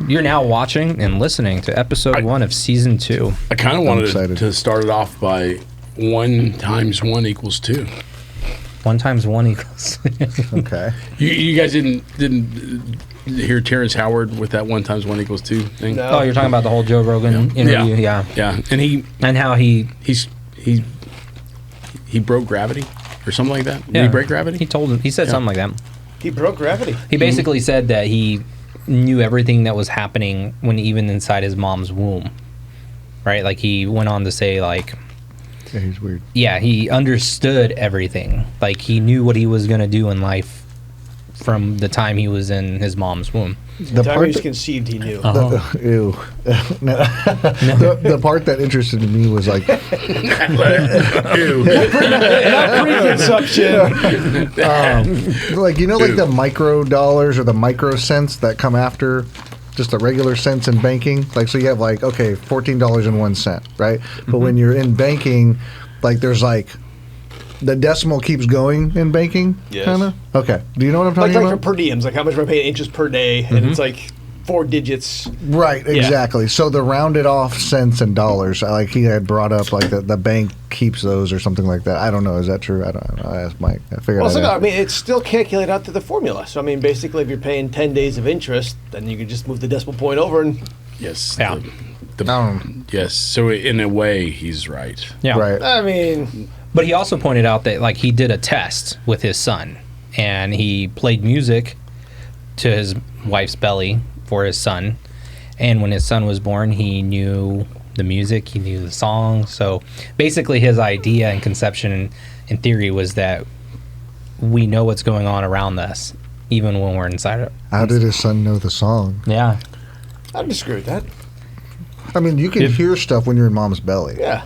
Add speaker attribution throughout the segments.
Speaker 1: You're now watching and listening to episode 1 of season 2.
Speaker 2: I kind of wanted to start it off by 1 times 1 equals 2.
Speaker 1: 1 times 1 equals.
Speaker 3: Okay.
Speaker 2: You guys didn't hear Terrence Howard with that 1 times 1 equals 2 thing?
Speaker 4: No.
Speaker 1: Oh, you're talking about the whole Joe Rogan interview? Yeah.
Speaker 2: Yeah,
Speaker 1: And how he
Speaker 2: broke gravity or something like that. Did he break gravity?
Speaker 1: He said something like that.
Speaker 4: He broke gravity.
Speaker 1: He basically said that he knew everything that was happening when even inside his mom's womb. Right? Like he went on to say like,
Speaker 3: Yeah, he's weird.
Speaker 1: yeah, he understood everything. Like he knew what he was going to do in life from the time he was in his mom's womb.
Speaker 4: The time he was conceived, he knew.
Speaker 3: Ew. No. The part that interested me was like,
Speaker 4: Not preconception.
Speaker 3: like like the micro dollars or the micro cents that come after just the regular cents in banking. Like, so you have like, okay, $14.01, right? But when you're in banking, like there's like the decimal keeps going in banking.
Speaker 4: Yes.
Speaker 3: Kind of. Okay. Do you know what I'm talking
Speaker 4: Like
Speaker 3: about?
Speaker 4: for per diems, like how much am I paying interest per day, and it's like 4 digits.
Speaker 3: Right, exactly. So the rounded off cents and dollars, like he had brought up, like the bank keeps those or something like that. I don't know. Is that true? I don't know. I asked Mike. I figured.
Speaker 4: Well, I mean, it's still calculated out to the formula. So I mean, basically, if you're paying 10 days of interest, then you can just move the decimal point over and.
Speaker 2: Yes.
Speaker 1: Yeah.
Speaker 2: Yes. So in a way, he's right.
Speaker 1: Yeah.
Speaker 3: Right.
Speaker 4: I mean,
Speaker 1: But he also pointed out that like he did a test with his son and he played music to his wife's belly for his son. And when his son was born, he knew the music, he knew the song. So basically his idea and conception and theory was that we know what's going on around us, even when we're inside it.
Speaker 3: How did his son know the song?
Speaker 1: Yeah.
Speaker 4: I don't disagree with that.
Speaker 3: I mean, you can hear stuff when you're in mom's belly.
Speaker 4: Yeah.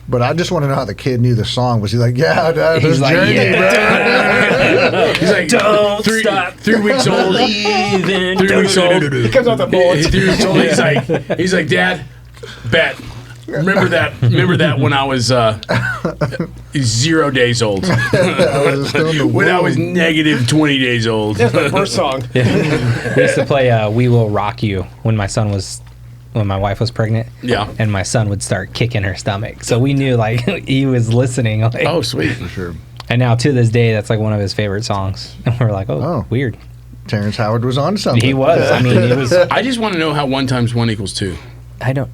Speaker 3: But I just want to know how the kid knew the song. Was he like, yeah, Dad,
Speaker 1: He's
Speaker 3: this
Speaker 1: like,
Speaker 3: journey,
Speaker 1: yeah.
Speaker 2: He's like,
Speaker 1: Don't stop
Speaker 2: 3 weeks old.
Speaker 1: believing.
Speaker 2: 3 weeks old.
Speaker 4: He comes out the bullets.
Speaker 2: 3 weeks old. He's like, Dad, bet. Remember that when I was 0 days old.
Speaker 3: I was still in the
Speaker 2: When I was
Speaker 3: womb.
Speaker 2: negative 20 days old.
Speaker 4: That's my first song.
Speaker 1: We used to play We Will Rock You when my wife was pregnant.
Speaker 2: Yeah.
Speaker 1: And my son would start kicking her stomach. So we knew like he was listening. Like,
Speaker 2: Oh, sweet.
Speaker 3: Sure.
Speaker 1: and now to this day, that's like one of his favorite songs. And we're like, oh, weird.
Speaker 3: Terrence Howard was on something.
Speaker 1: He was. I mean, it was.
Speaker 2: I just want to know how 1 times 1 equals 2.
Speaker 1: I don't.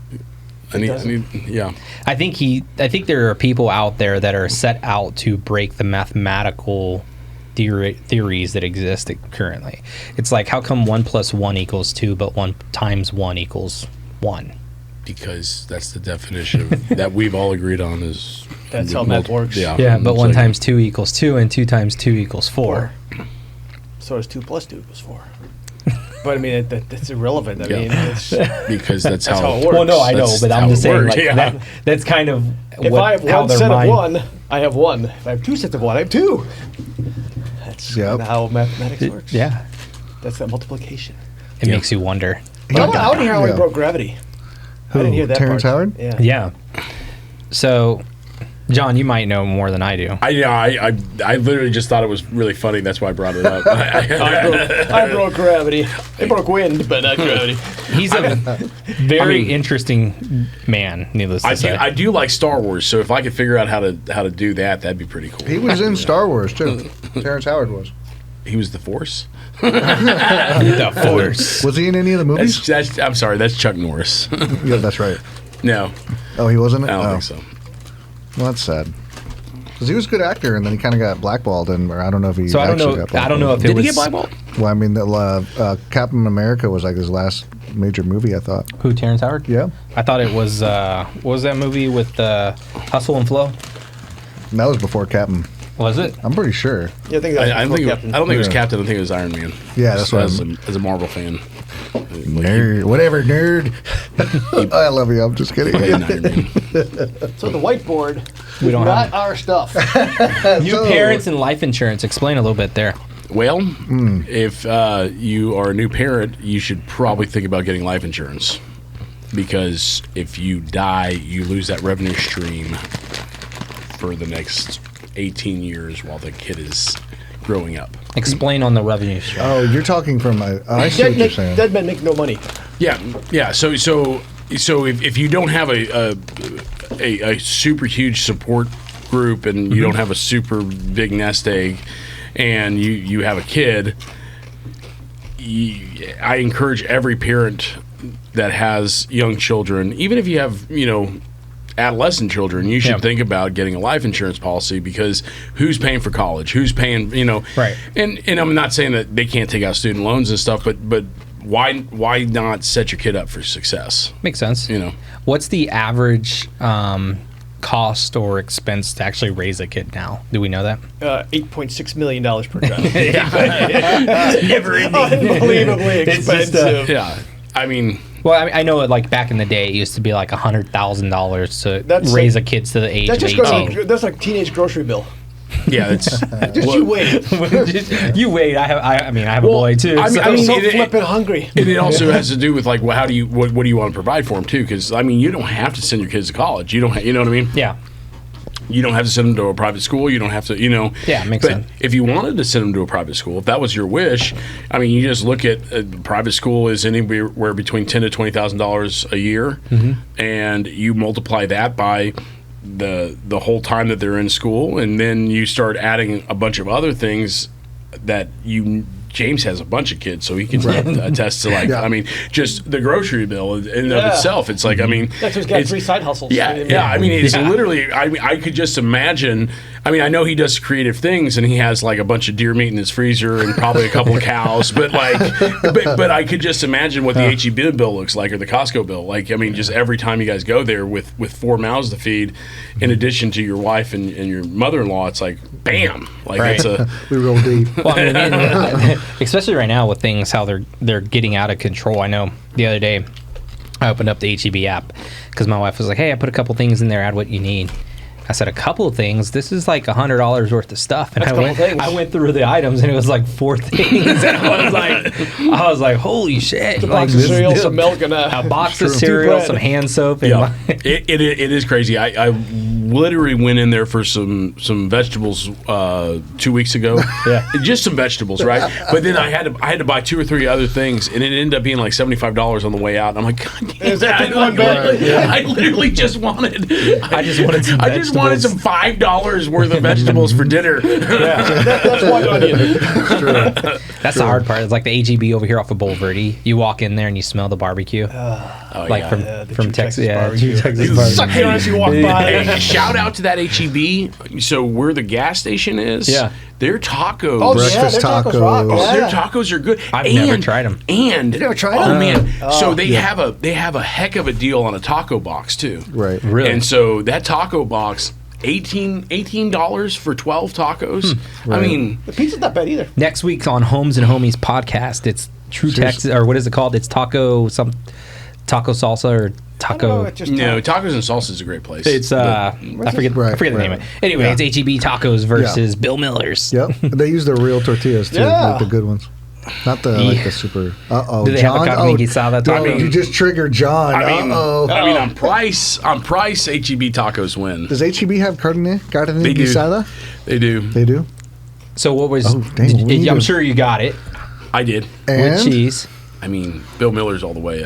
Speaker 2: I need, yeah.
Speaker 1: I think there are people out there that are set out to break the mathematical theories that exist currently. It's like, how come 1 + 1 = 2, but 1 times 1 = 1?
Speaker 2: Because that's the definition that we've all agreed on is.
Speaker 4: That's how math works.
Speaker 2: Yeah.
Speaker 1: Yeah, but
Speaker 2: It's
Speaker 1: 1
Speaker 2: like-
Speaker 1: times 2 = 2, and 2 times 2 = 4.
Speaker 4: So is 2 + 2 = 4. But I mean, that's irrelevant. I
Speaker 2: Yeah.
Speaker 4: mean, it's,
Speaker 2: Because that's
Speaker 4: how
Speaker 2: how
Speaker 4: it works.
Speaker 1: Well, no, I know,
Speaker 2: That's
Speaker 1: but
Speaker 2: how
Speaker 1: I'm just
Speaker 2: it
Speaker 1: saying,
Speaker 2: works,
Speaker 1: like,
Speaker 2: yeah.
Speaker 1: that's kind of
Speaker 4: if I have
Speaker 1: how
Speaker 4: one
Speaker 1: their
Speaker 4: set
Speaker 1: mind.
Speaker 4: of 1, I have 1. If I have 2 sets of 1, I have 2. That's
Speaker 3: Yep.
Speaker 4: kinda how mathematics works.
Speaker 1: Yeah,
Speaker 4: That's that multiplication.
Speaker 1: it makes you wonder.
Speaker 4: But I want to hear how he
Speaker 3: Yeah.
Speaker 4: broke gravity.
Speaker 3: Who?
Speaker 4: I didn't hear that
Speaker 3: Terrence
Speaker 4: part.
Speaker 3: Howard?
Speaker 4: Yeah.
Speaker 1: Yeah. So, John, you might know more than I do.
Speaker 2: I literally just thought it was really funny. That's why I brought it up.
Speaker 4: I broke gravity. I broke wind, but not gravity.
Speaker 1: He's a very interesting man, needless to say.
Speaker 2: I do like Star Wars, so if I could figure out how to do that, that'd be pretty cool.
Speaker 3: He was in Star Wars, too. Terrence Howard was.
Speaker 2: He was the Force.
Speaker 1: The Force.
Speaker 3: Was he in any of the movies?
Speaker 2: I'm sorry, that's Chuck Norris.
Speaker 3: Yeah, that's right.
Speaker 2: No,
Speaker 3: Oh, he wasn't?
Speaker 2: I don't think so.
Speaker 3: Well, that's sad. Because he was a good actor, and then he kind of got blackballed, or I don't know if he
Speaker 1: So I don't
Speaker 3: actually
Speaker 1: know.
Speaker 3: got blackballed.
Speaker 1: I don't know if it
Speaker 2: Did
Speaker 1: was.
Speaker 2: he get blackballed?
Speaker 3: Well, I mean, Captain America was like his last major movie, I thought.
Speaker 1: Who, Terrence Howard?
Speaker 3: Yeah.
Speaker 1: I thought it was. What was that movie with Hustle and Flow?
Speaker 3: And that was before Captain.
Speaker 1: Was it?
Speaker 3: I'm pretty sure.
Speaker 4: Yeah, I think
Speaker 2: I
Speaker 4: that's
Speaker 2: don't think.
Speaker 4: Captain.
Speaker 2: I don't think it was
Speaker 3: Yeah.
Speaker 2: Captain. I think it was Iron Man.
Speaker 3: Yeah, that's what
Speaker 2: as a Marvel fan.
Speaker 3: Nerd. Whatever, nerd. I love you. I'm just kidding.
Speaker 2: Playing Iron Man.
Speaker 4: So the whiteboard,
Speaker 1: We don't
Speaker 4: not
Speaker 1: have
Speaker 4: our stuff.
Speaker 1: new
Speaker 3: So-
Speaker 1: parents and life insurance. Explain a little bit there.
Speaker 2: Well, if you are a new parent, you should probably think about getting life insurance, because if you die, you lose that revenue stream for the next 18 years while the kid is growing up.
Speaker 1: Explain on the revenue stream.
Speaker 3: Oh, you're talking from I see what you're saying.
Speaker 4: Dead men make no money.
Speaker 2: Yeah. So if you don't have a super huge support group and you don't have a super big nest egg, and you have a kid, I encourage every parent that has young children, even if you have adolescent children, you should think about getting a life insurance policy, because who's paying for college? Who's paying,
Speaker 1: Right.
Speaker 2: And I'm not saying that they can't take out student loans and stuff, but why not set your kid up for success?
Speaker 1: Makes sense. What's the average cost or expense to actually raise a kid now? Do we know that?
Speaker 4: $8.6 million per child.
Speaker 1: Never ending.
Speaker 4: Unbelievably expensive.
Speaker 2: Yeah. I mean,
Speaker 1: well, I know like back in the day, it used to be like $100,000 to raise a kid to the age of 18.
Speaker 4: That's like teenage grocery bill.
Speaker 2: yeah, it's
Speaker 4: Just you wait.
Speaker 1: You wait. I have a boy too.
Speaker 2: I mean,
Speaker 4: I'm so
Speaker 2: it-
Speaker 4: flipping hungry.
Speaker 2: And it also has to do with like, what do you want to provide for them too? Because I mean, you don't have to send your kids to college. You don't, you know what I mean?
Speaker 1: Yeah.
Speaker 2: You don't have to send them to a private school. You don't have to,
Speaker 1: Yeah, makes
Speaker 2: but
Speaker 1: sense.
Speaker 2: if you wanted to send them to a private school, if that was your wish, I mean, you just look at private school is anywhere between $10,000 to $20,000 a year, and you multiply that by the whole time that they're in school, and then you start adding a bunch of other things that James has a bunch of kids, so he can attest to I mean, just the grocery bill in and of itself. It's like, I mean,
Speaker 4: That's who's got 3 side hustles.
Speaker 2: yeah. I mean, it's literally. I could just imagine. I mean, I know he does creative things, and he has like a bunch of deer meat in his freezer and probably a couple of cows. But but I could just imagine what the HEB bill looks like, or the Costco bill. Like, I mean, just every time you guys go there with 4 mouths to feed, in addition to your wife and your mother-in-law, it's like bam. Like
Speaker 1: Right.
Speaker 2: it's a.
Speaker 3: We roll deep.
Speaker 1: Well, I mean, especially right now with things how they're getting out of control. I know the other day I opened up the HEB app because my wife was like, "Hey, I put a couple things in there. Add what you need." I said, "A couple of things. This is like $100 worth of stuff." And I went through the items, and it was like 4 things. And I was like, "Holy shit!"
Speaker 4: A box of cereal, some milk, and a
Speaker 1: box of cereal, some hand soap. And
Speaker 2: Yeah, it is crazy. I literally went in there for some vegetables 2 weeks ago.
Speaker 1: Yeah.
Speaker 2: Just some vegetables, right? But then I had to buy 2 or 3 other things, and it ended up being like $75 on the way out. And I'm like, God damn,
Speaker 4: Is that the one bag?
Speaker 2: I literally just wanted.
Speaker 1: I just wanted some
Speaker 2: I just wanted some $5 worth of vegetables for dinner.
Speaker 4: That's one onion.
Speaker 1: That's the hard part. It's like the HEB over here off of Boulevardy. You walk in there and you smell the barbecue, like from
Speaker 4: the
Speaker 1: from
Speaker 4: true
Speaker 1: Texas.
Speaker 4: Texas
Speaker 1: Yeah,
Speaker 4: barbecue.
Speaker 1: true Texas
Speaker 2: You
Speaker 1: barbecue.
Speaker 2: suck
Speaker 4: Here as you walk by.
Speaker 2: Hey, shout out to that HEB. So where the gas station is, their tacos.
Speaker 4: Oh,
Speaker 3: Breakfast
Speaker 4: yeah, their
Speaker 3: tacos.
Speaker 4: rock.
Speaker 2: Oh, their
Speaker 4: Yeah.
Speaker 2: tacos are good.
Speaker 1: I've never tried them.
Speaker 2: And
Speaker 4: You never tried
Speaker 2: Oh
Speaker 4: them?
Speaker 2: man! So they have a heck of a deal on a taco box too.
Speaker 3: Right.
Speaker 1: Really?
Speaker 2: And so that taco box, $18 for 12 tacos. I mean,
Speaker 4: The pizza's not bad either.
Speaker 1: Next week's on Homes and Homies podcast. It's True Texas, or what is it called? It's taco salsa or taco.
Speaker 2: tacos and salsa is a great place.
Speaker 1: It's I forget the name of it. Anyway, it's HEB tacos versus Bill Miller's.
Speaker 3: Yep. They use the real tortillas too,
Speaker 4: Yeah.
Speaker 3: like the good ones. Not the super.
Speaker 1: Do they have a carne guisada taco?
Speaker 3: You just triggered John.
Speaker 2: I mean,
Speaker 3: Uh-oh.
Speaker 2: I mean, on price, HEB tacos win.
Speaker 3: Does HEB have carne
Speaker 2: They do.
Speaker 3: guisada?
Speaker 2: They do.
Speaker 3: They do.
Speaker 1: So what was?
Speaker 3: Oh, dang, we need
Speaker 1: I'm
Speaker 3: to-
Speaker 1: sure you got it
Speaker 2: I did.
Speaker 3: And
Speaker 1: with cheese.
Speaker 2: I mean, Bill Miller's all the way.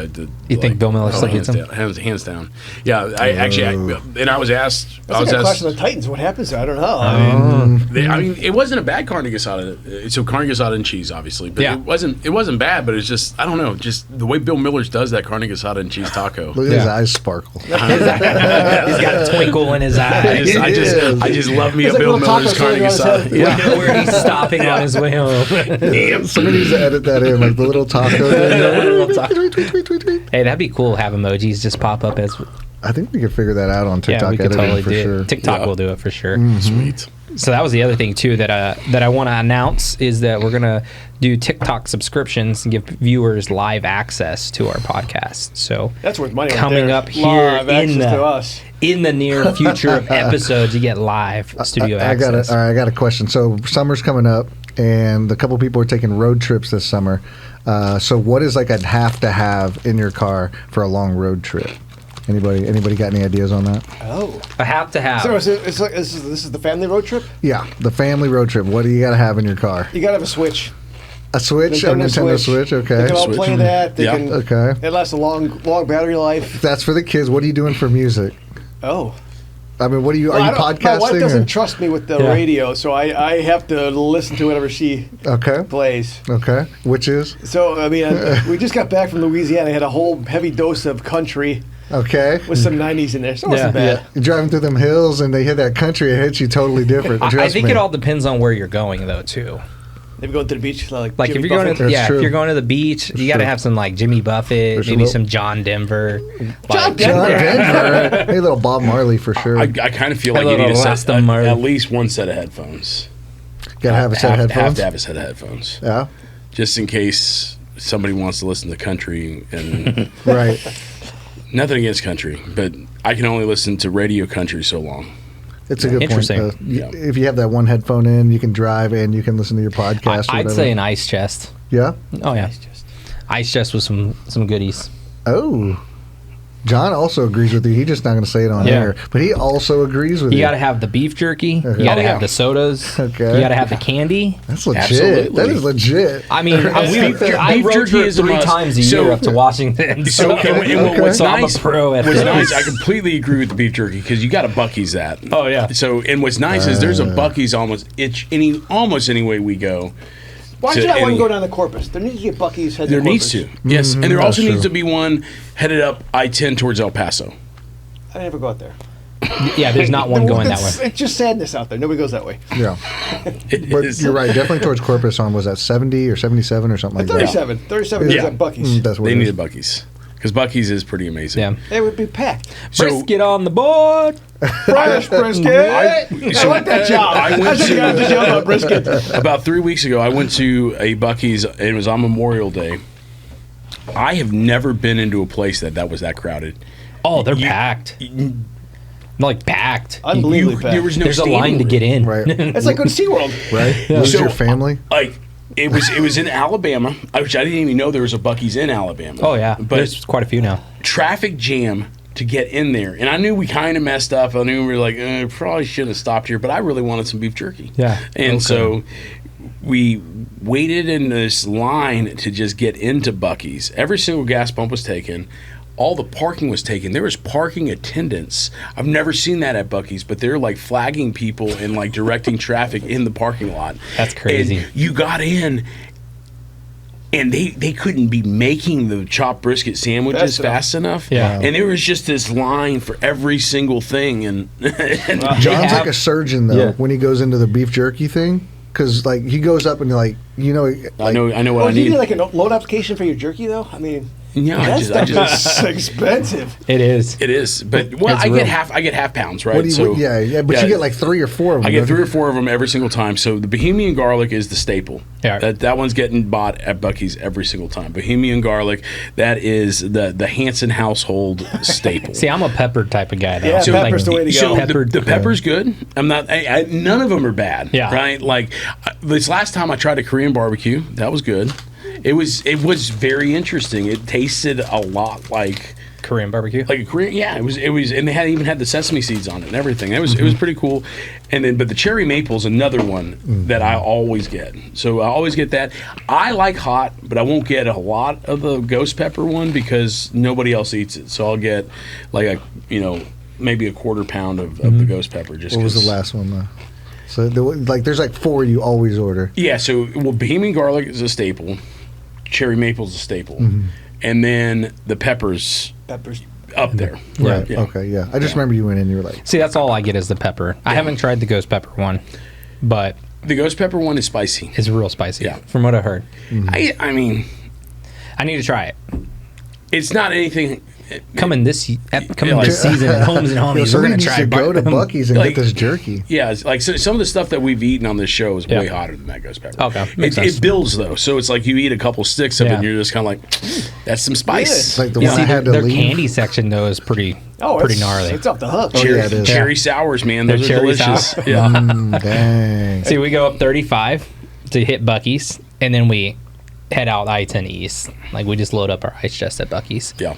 Speaker 1: You think Bill Miller still
Speaker 2: hands
Speaker 1: gets him?
Speaker 2: down, hands down. Yeah, I was asked.
Speaker 4: I was Clash of the Titans. What happens there? I don't know.
Speaker 2: I mean, it wasn't a bad carne asada. So carne asada and cheese, obviously, but
Speaker 1: Yeah.
Speaker 2: it wasn't bad. But it's just, I don't know, just the way Bill Miller's does that carne asada and cheese taco.
Speaker 3: Look at his
Speaker 1: Yeah.
Speaker 3: eyes sparkle.
Speaker 1: He's got a twinkle in his eye.
Speaker 2: I just love me a
Speaker 4: It's like
Speaker 2: Bill
Speaker 4: little
Speaker 2: Miller's
Speaker 4: tacos
Speaker 2: carne
Speaker 4: rolling around his
Speaker 2: asada.
Speaker 4: head.
Speaker 2: Yeah.
Speaker 1: Where he's stopping on his way home.
Speaker 3: Somebody needs to edit that in, like the little taco. Tweet, tweet, tweet, tweet, tweet.
Speaker 1: Hey, that'd be cool. Have emojis just pop up as.
Speaker 3: I think we could figure that out on
Speaker 1: Yeah,
Speaker 3: TikTok
Speaker 1: we could
Speaker 3: editing
Speaker 1: totally
Speaker 3: for
Speaker 1: do
Speaker 3: sure.
Speaker 1: it. TikTok
Speaker 2: Yeah.
Speaker 1: will do it for sure.
Speaker 2: Sweet.
Speaker 1: So that was the other thing too that I want to announce is that we're gonna do TikTok subscriptions and give viewers live access to our podcast. So
Speaker 4: That's worth money.
Speaker 1: coming
Speaker 4: right
Speaker 1: up
Speaker 4: there.
Speaker 1: here
Speaker 4: Live access
Speaker 1: in
Speaker 4: to us.
Speaker 1: the near future of episodes, you get live studio access.
Speaker 3: I got a question. So summer's coming up, and a couple people are taking road trips this summer. So what is like I'd have to have in your car for a long road trip? Anybody got any ideas on that?
Speaker 4: Oh.
Speaker 1: I have to have.
Speaker 4: So it's like, this is the family road trip?
Speaker 3: Yeah, the family road trip. What do you got to have in your car?
Speaker 4: You got to have a Switch.
Speaker 3: A Switch? A Nintendo Switch? Okay.
Speaker 4: They can all
Speaker 2: Switch.
Speaker 4: play that. They
Speaker 2: Yeah.
Speaker 4: can,
Speaker 3: Okay.
Speaker 4: It lasts a long battery life.
Speaker 3: That's for the kids. What are you doing for music?
Speaker 4: Oh.
Speaker 3: I mean, what are you?
Speaker 4: Well,
Speaker 3: Are you podcasting?
Speaker 4: My wife doesn't
Speaker 3: or-
Speaker 4: trust me with the
Speaker 1: Yeah.
Speaker 4: radio, so I have to listen to whatever she
Speaker 3: Okay.
Speaker 4: plays.
Speaker 3: Okay. Which is?
Speaker 4: So, I mean, we just got back from Louisiana. I had a whole heavy dose of country
Speaker 3: Okay.
Speaker 4: with some 90s in there. So it wasn't
Speaker 1: Yeah.
Speaker 4: bad.
Speaker 3: You're driving through them hills and they hit that country. It hits you totally different.
Speaker 1: I
Speaker 3: Trust
Speaker 1: think
Speaker 3: me.
Speaker 1: it all depends on where you're going, though, too.
Speaker 4: Maybe going to the beach, like
Speaker 1: Like
Speaker 4: Jimmy
Speaker 1: if you're going
Speaker 4: Buffett.
Speaker 1: to
Speaker 3: That's true.
Speaker 1: if you're going to the beach, you got to
Speaker 3: true.
Speaker 1: have some like Jimmy Buffett,
Speaker 3: There's a
Speaker 1: maybe
Speaker 3: little-
Speaker 1: some John Denver.
Speaker 4: John
Speaker 1: like-
Speaker 4: Denver.
Speaker 3: John Denver. Hey, little Bob Marley for sure.
Speaker 2: I kind of feel like
Speaker 1: Hello,
Speaker 2: you need
Speaker 1: Lasta Murray.
Speaker 2: at least one set of headphones.
Speaker 3: Gotta have a set of
Speaker 2: Have
Speaker 3: headphones.
Speaker 2: to have a set of headphones,
Speaker 3: Yeah.
Speaker 2: just in case somebody wants to listen to country. And
Speaker 3: Right.
Speaker 2: nothing against country, but I can only listen to radio country so long.
Speaker 3: It's a good
Speaker 1: Interesting.
Speaker 3: point.
Speaker 2: Yeah.
Speaker 3: If you have that one headphone in, you can drive and you can listen to your podcast. or
Speaker 1: I'd
Speaker 3: whatever.
Speaker 1: say an ice chest.
Speaker 3: Yeah.
Speaker 1: Oh yeah, ice chest with some goodies.
Speaker 3: Oh. John also agrees with you. He's just not going to say it on
Speaker 1: Yeah.
Speaker 3: air, but he also agrees with you.
Speaker 1: You got to have the beef jerky.
Speaker 3: Okay.
Speaker 1: You got to
Speaker 2: Oh, yeah.
Speaker 1: have the sodas.
Speaker 3: Okay.
Speaker 1: You got to have the candy.
Speaker 3: That's legit.
Speaker 2: Absolutely.
Speaker 3: That is legit.
Speaker 1: I mean, I
Speaker 2: beef
Speaker 1: road
Speaker 2: jerky
Speaker 1: trip
Speaker 2: is a
Speaker 1: 3
Speaker 2: must.
Speaker 1: times a
Speaker 2: So-
Speaker 1: year up to Washington.
Speaker 2: So, and what's
Speaker 1: So I'm a
Speaker 2: nice,
Speaker 1: pro at
Speaker 2: what's
Speaker 1: this.
Speaker 2: nice, I completely agree with the beef jerky because you got a Buc-ee's that.
Speaker 1: Oh, yeah.
Speaker 2: So, and what's nice is there's a Buc-ee's almost any way we go.
Speaker 4: Why
Speaker 2: to
Speaker 4: don't you not want
Speaker 2: any-
Speaker 4: to go down to Corpus? There needs to be a Buc-ee's head
Speaker 2: There
Speaker 4: to
Speaker 2: needs
Speaker 4: Corpus.
Speaker 2: to, yes, and there also
Speaker 3: that's
Speaker 2: needs
Speaker 3: true.
Speaker 2: to be one headed up I-10 towards El Paso.
Speaker 4: I never go out there.
Speaker 1: Yeah, there's not one going that way.
Speaker 4: It's just sadness out there. Nobody goes that way.
Speaker 3: Yeah.
Speaker 2: It
Speaker 3: But
Speaker 2: is-
Speaker 3: you're right. Definitely towards Corpus on, was that 70 or 77 or something like that?
Speaker 4: 37. 37
Speaker 2: Yeah.
Speaker 4: is at Buc-ee's.
Speaker 3: That's what
Speaker 2: They
Speaker 3: it
Speaker 2: need
Speaker 3: is.
Speaker 2: a Buc-ee's because Buc-ee's is pretty amazing.
Speaker 1: Yeah.
Speaker 4: They would be packed.
Speaker 2: So
Speaker 1: Brisket on the board.
Speaker 4: Fresh brisket. I like that job.
Speaker 2: I went
Speaker 4: I should
Speaker 2: to-
Speaker 4: have got the job about brisket.
Speaker 2: about 3 weeks ago, I went to a Buc-ee's and it was on Memorial Day. I have never been into a place that was that crowded.
Speaker 1: Oh, they're packed. Like packed.
Speaker 4: Unbelievably packed.
Speaker 2: There was no
Speaker 1: There's a
Speaker 2: standing
Speaker 1: line to
Speaker 2: room.
Speaker 1: get in.
Speaker 3: Right.
Speaker 4: It's like going to SeaWorld.
Speaker 3: Right? Lose
Speaker 2: So,
Speaker 3: your family?
Speaker 2: Like it was in Alabama, which I didn't even know there was a Buc-ee's in Alabama.
Speaker 1: Oh yeah,
Speaker 2: but
Speaker 1: there's quite a few now.
Speaker 2: traffic jam to get in there, and I knew we kind of messed up. I knew we were like, probably shouldn't have stopped here, but I really wanted some beef jerky.
Speaker 1: Yeah.
Speaker 2: and so we waited in this line to just get into Buc-ee's. Every single gas pump was taken. All the parking was taken. There was parking attendants. I've never seen that at Buc-ee's, but they're like flagging people and like directing traffic in the parking lot.
Speaker 1: That's crazy.
Speaker 2: And you got in, and they couldn't be making the chopped brisket sandwiches fast enough.
Speaker 1: Yeah.
Speaker 2: And there was just this line for every single thing. And,
Speaker 3: John's
Speaker 1: have-
Speaker 3: like a surgeon, though,
Speaker 1: Yeah.
Speaker 3: when he goes into the beef jerky thing. Because, like, he goes up and, like, you know...
Speaker 2: I know what
Speaker 4: Well,
Speaker 2: I
Speaker 4: do you
Speaker 2: need.
Speaker 4: need like a loan application for your jerky, though? I mean,
Speaker 2: Yeah,
Speaker 4: that
Speaker 2: I
Speaker 4: stuff
Speaker 2: just
Speaker 4: is expensive.
Speaker 1: It is.
Speaker 2: it is. But well,
Speaker 1: It's
Speaker 2: I
Speaker 1: real.
Speaker 2: get half pounds, right?
Speaker 3: What do you, but you get like 3 or 4 of them.
Speaker 2: I get
Speaker 3: don't you?
Speaker 2: 3 or 4 of them every single time. So the Bohemian garlic is the staple.
Speaker 1: Yeah.
Speaker 2: That one's getting bought at Buc-ee's every single time. Bohemian garlic, that is the Hanson household staple.
Speaker 1: See, I'm a pepper type of guy though.
Speaker 4: Yeah,
Speaker 2: So,
Speaker 4: pepper's the way to go.
Speaker 2: So
Speaker 1: Peppered-
Speaker 2: the pepper's good. I'm not. None of them are bad.
Speaker 1: Yeah.
Speaker 2: Right. Like this last time I tried a Korean barbecue, that was good. It was very interesting. It tasted a lot like
Speaker 1: Korean barbecue.
Speaker 2: a Korean. Yeah, it was, and they even had the sesame seeds on it and everything. It was pretty cool. And then, but the cherry maple's another one that I always get. So I always get that. I like hot, but I won't get a lot of the ghost pepper one because nobody else eats it. So I'll get like maybe a quarter pound of the ghost pepper. Just
Speaker 3: What was the
Speaker 2: 'cause-
Speaker 3: last one, though? So, there's like 4 you always order.
Speaker 2: Yeah, so Bohemian garlic is a staple, cherry maple's a staple,
Speaker 3: Mm-hmm.
Speaker 2: and then the peppers
Speaker 4: Peppers.
Speaker 2: up there.
Speaker 3: Right.
Speaker 2: Yeah.
Speaker 3: Okay, yeah. I just remember you went in and you were like,
Speaker 1: See, that's all I get is the pepper. I haven't tried the ghost pepper one, but
Speaker 2: The ghost pepper one is spicy.
Speaker 1: it's real spicy.
Speaker 2: Yeah.
Speaker 1: From what I heard,
Speaker 2: I mean,
Speaker 1: I need to try it.
Speaker 2: it's not anything.
Speaker 1: Coming this
Speaker 2: like-
Speaker 1: season at Homes and
Speaker 3: yo,
Speaker 1: Homies, we're
Speaker 3: somebody
Speaker 1: gonna
Speaker 3: needs
Speaker 1: try
Speaker 3: to go to
Speaker 1: bar-
Speaker 3: Buc-ee's and
Speaker 2: Like-
Speaker 3: get this jerky.
Speaker 2: Yeah, it's like some of the stuff that we've eaten on this show is way
Speaker 1: Yeah.
Speaker 2: hotter than that ghost pepper.
Speaker 1: Okay, makes
Speaker 2: it
Speaker 1: sense.
Speaker 2: builds though, so it's like you eat a couple sticks of it,
Speaker 1: Yeah.
Speaker 2: and you're just kind of like, that's some spice.
Speaker 3: It's like the
Speaker 1: Yeah,
Speaker 3: one
Speaker 1: see,
Speaker 3: I had to
Speaker 1: their
Speaker 3: leave.
Speaker 1: candy section though is pretty
Speaker 4: It's
Speaker 1: gnarly.
Speaker 4: It's off the hook.
Speaker 3: Oh,
Speaker 2: Cherry,
Speaker 3: yeah, it is.
Speaker 2: cherry sours, man.
Speaker 1: They're
Speaker 2: Those are
Speaker 1: cherry
Speaker 2: delicious.
Speaker 1: sour.
Speaker 2: Yeah.
Speaker 3: Dang.
Speaker 1: See, we go up 35 to hit Buc-ee's, and then we head out I-10 East. Like we just load up our ice chest at Buc-ee's,
Speaker 2: Yeah.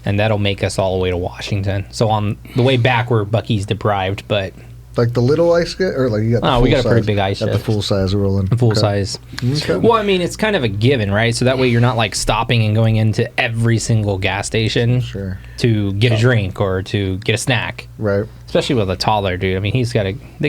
Speaker 1: and that'll make us all the way to Washington. So on the way back, we're Buc-ee's deprived, but
Speaker 3: Like the little ice skate, or like you got the full
Speaker 1: we got a pretty
Speaker 3: size?
Speaker 1: big ice
Speaker 3: Got the
Speaker 1: shed.
Speaker 3: full size rolling.
Speaker 1: full
Speaker 3: Okay.
Speaker 1: size.
Speaker 3: Okay.
Speaker 1: Well, I mean, it's kind of a given, right? So that way you're not like stopping and going into every single gas station
Speaker 3: Sure.
Speaker 1: to get a drink or to get a snack.
Speaker 3: Right.
Speaker 1: Especially with a toddler dude. I mean, they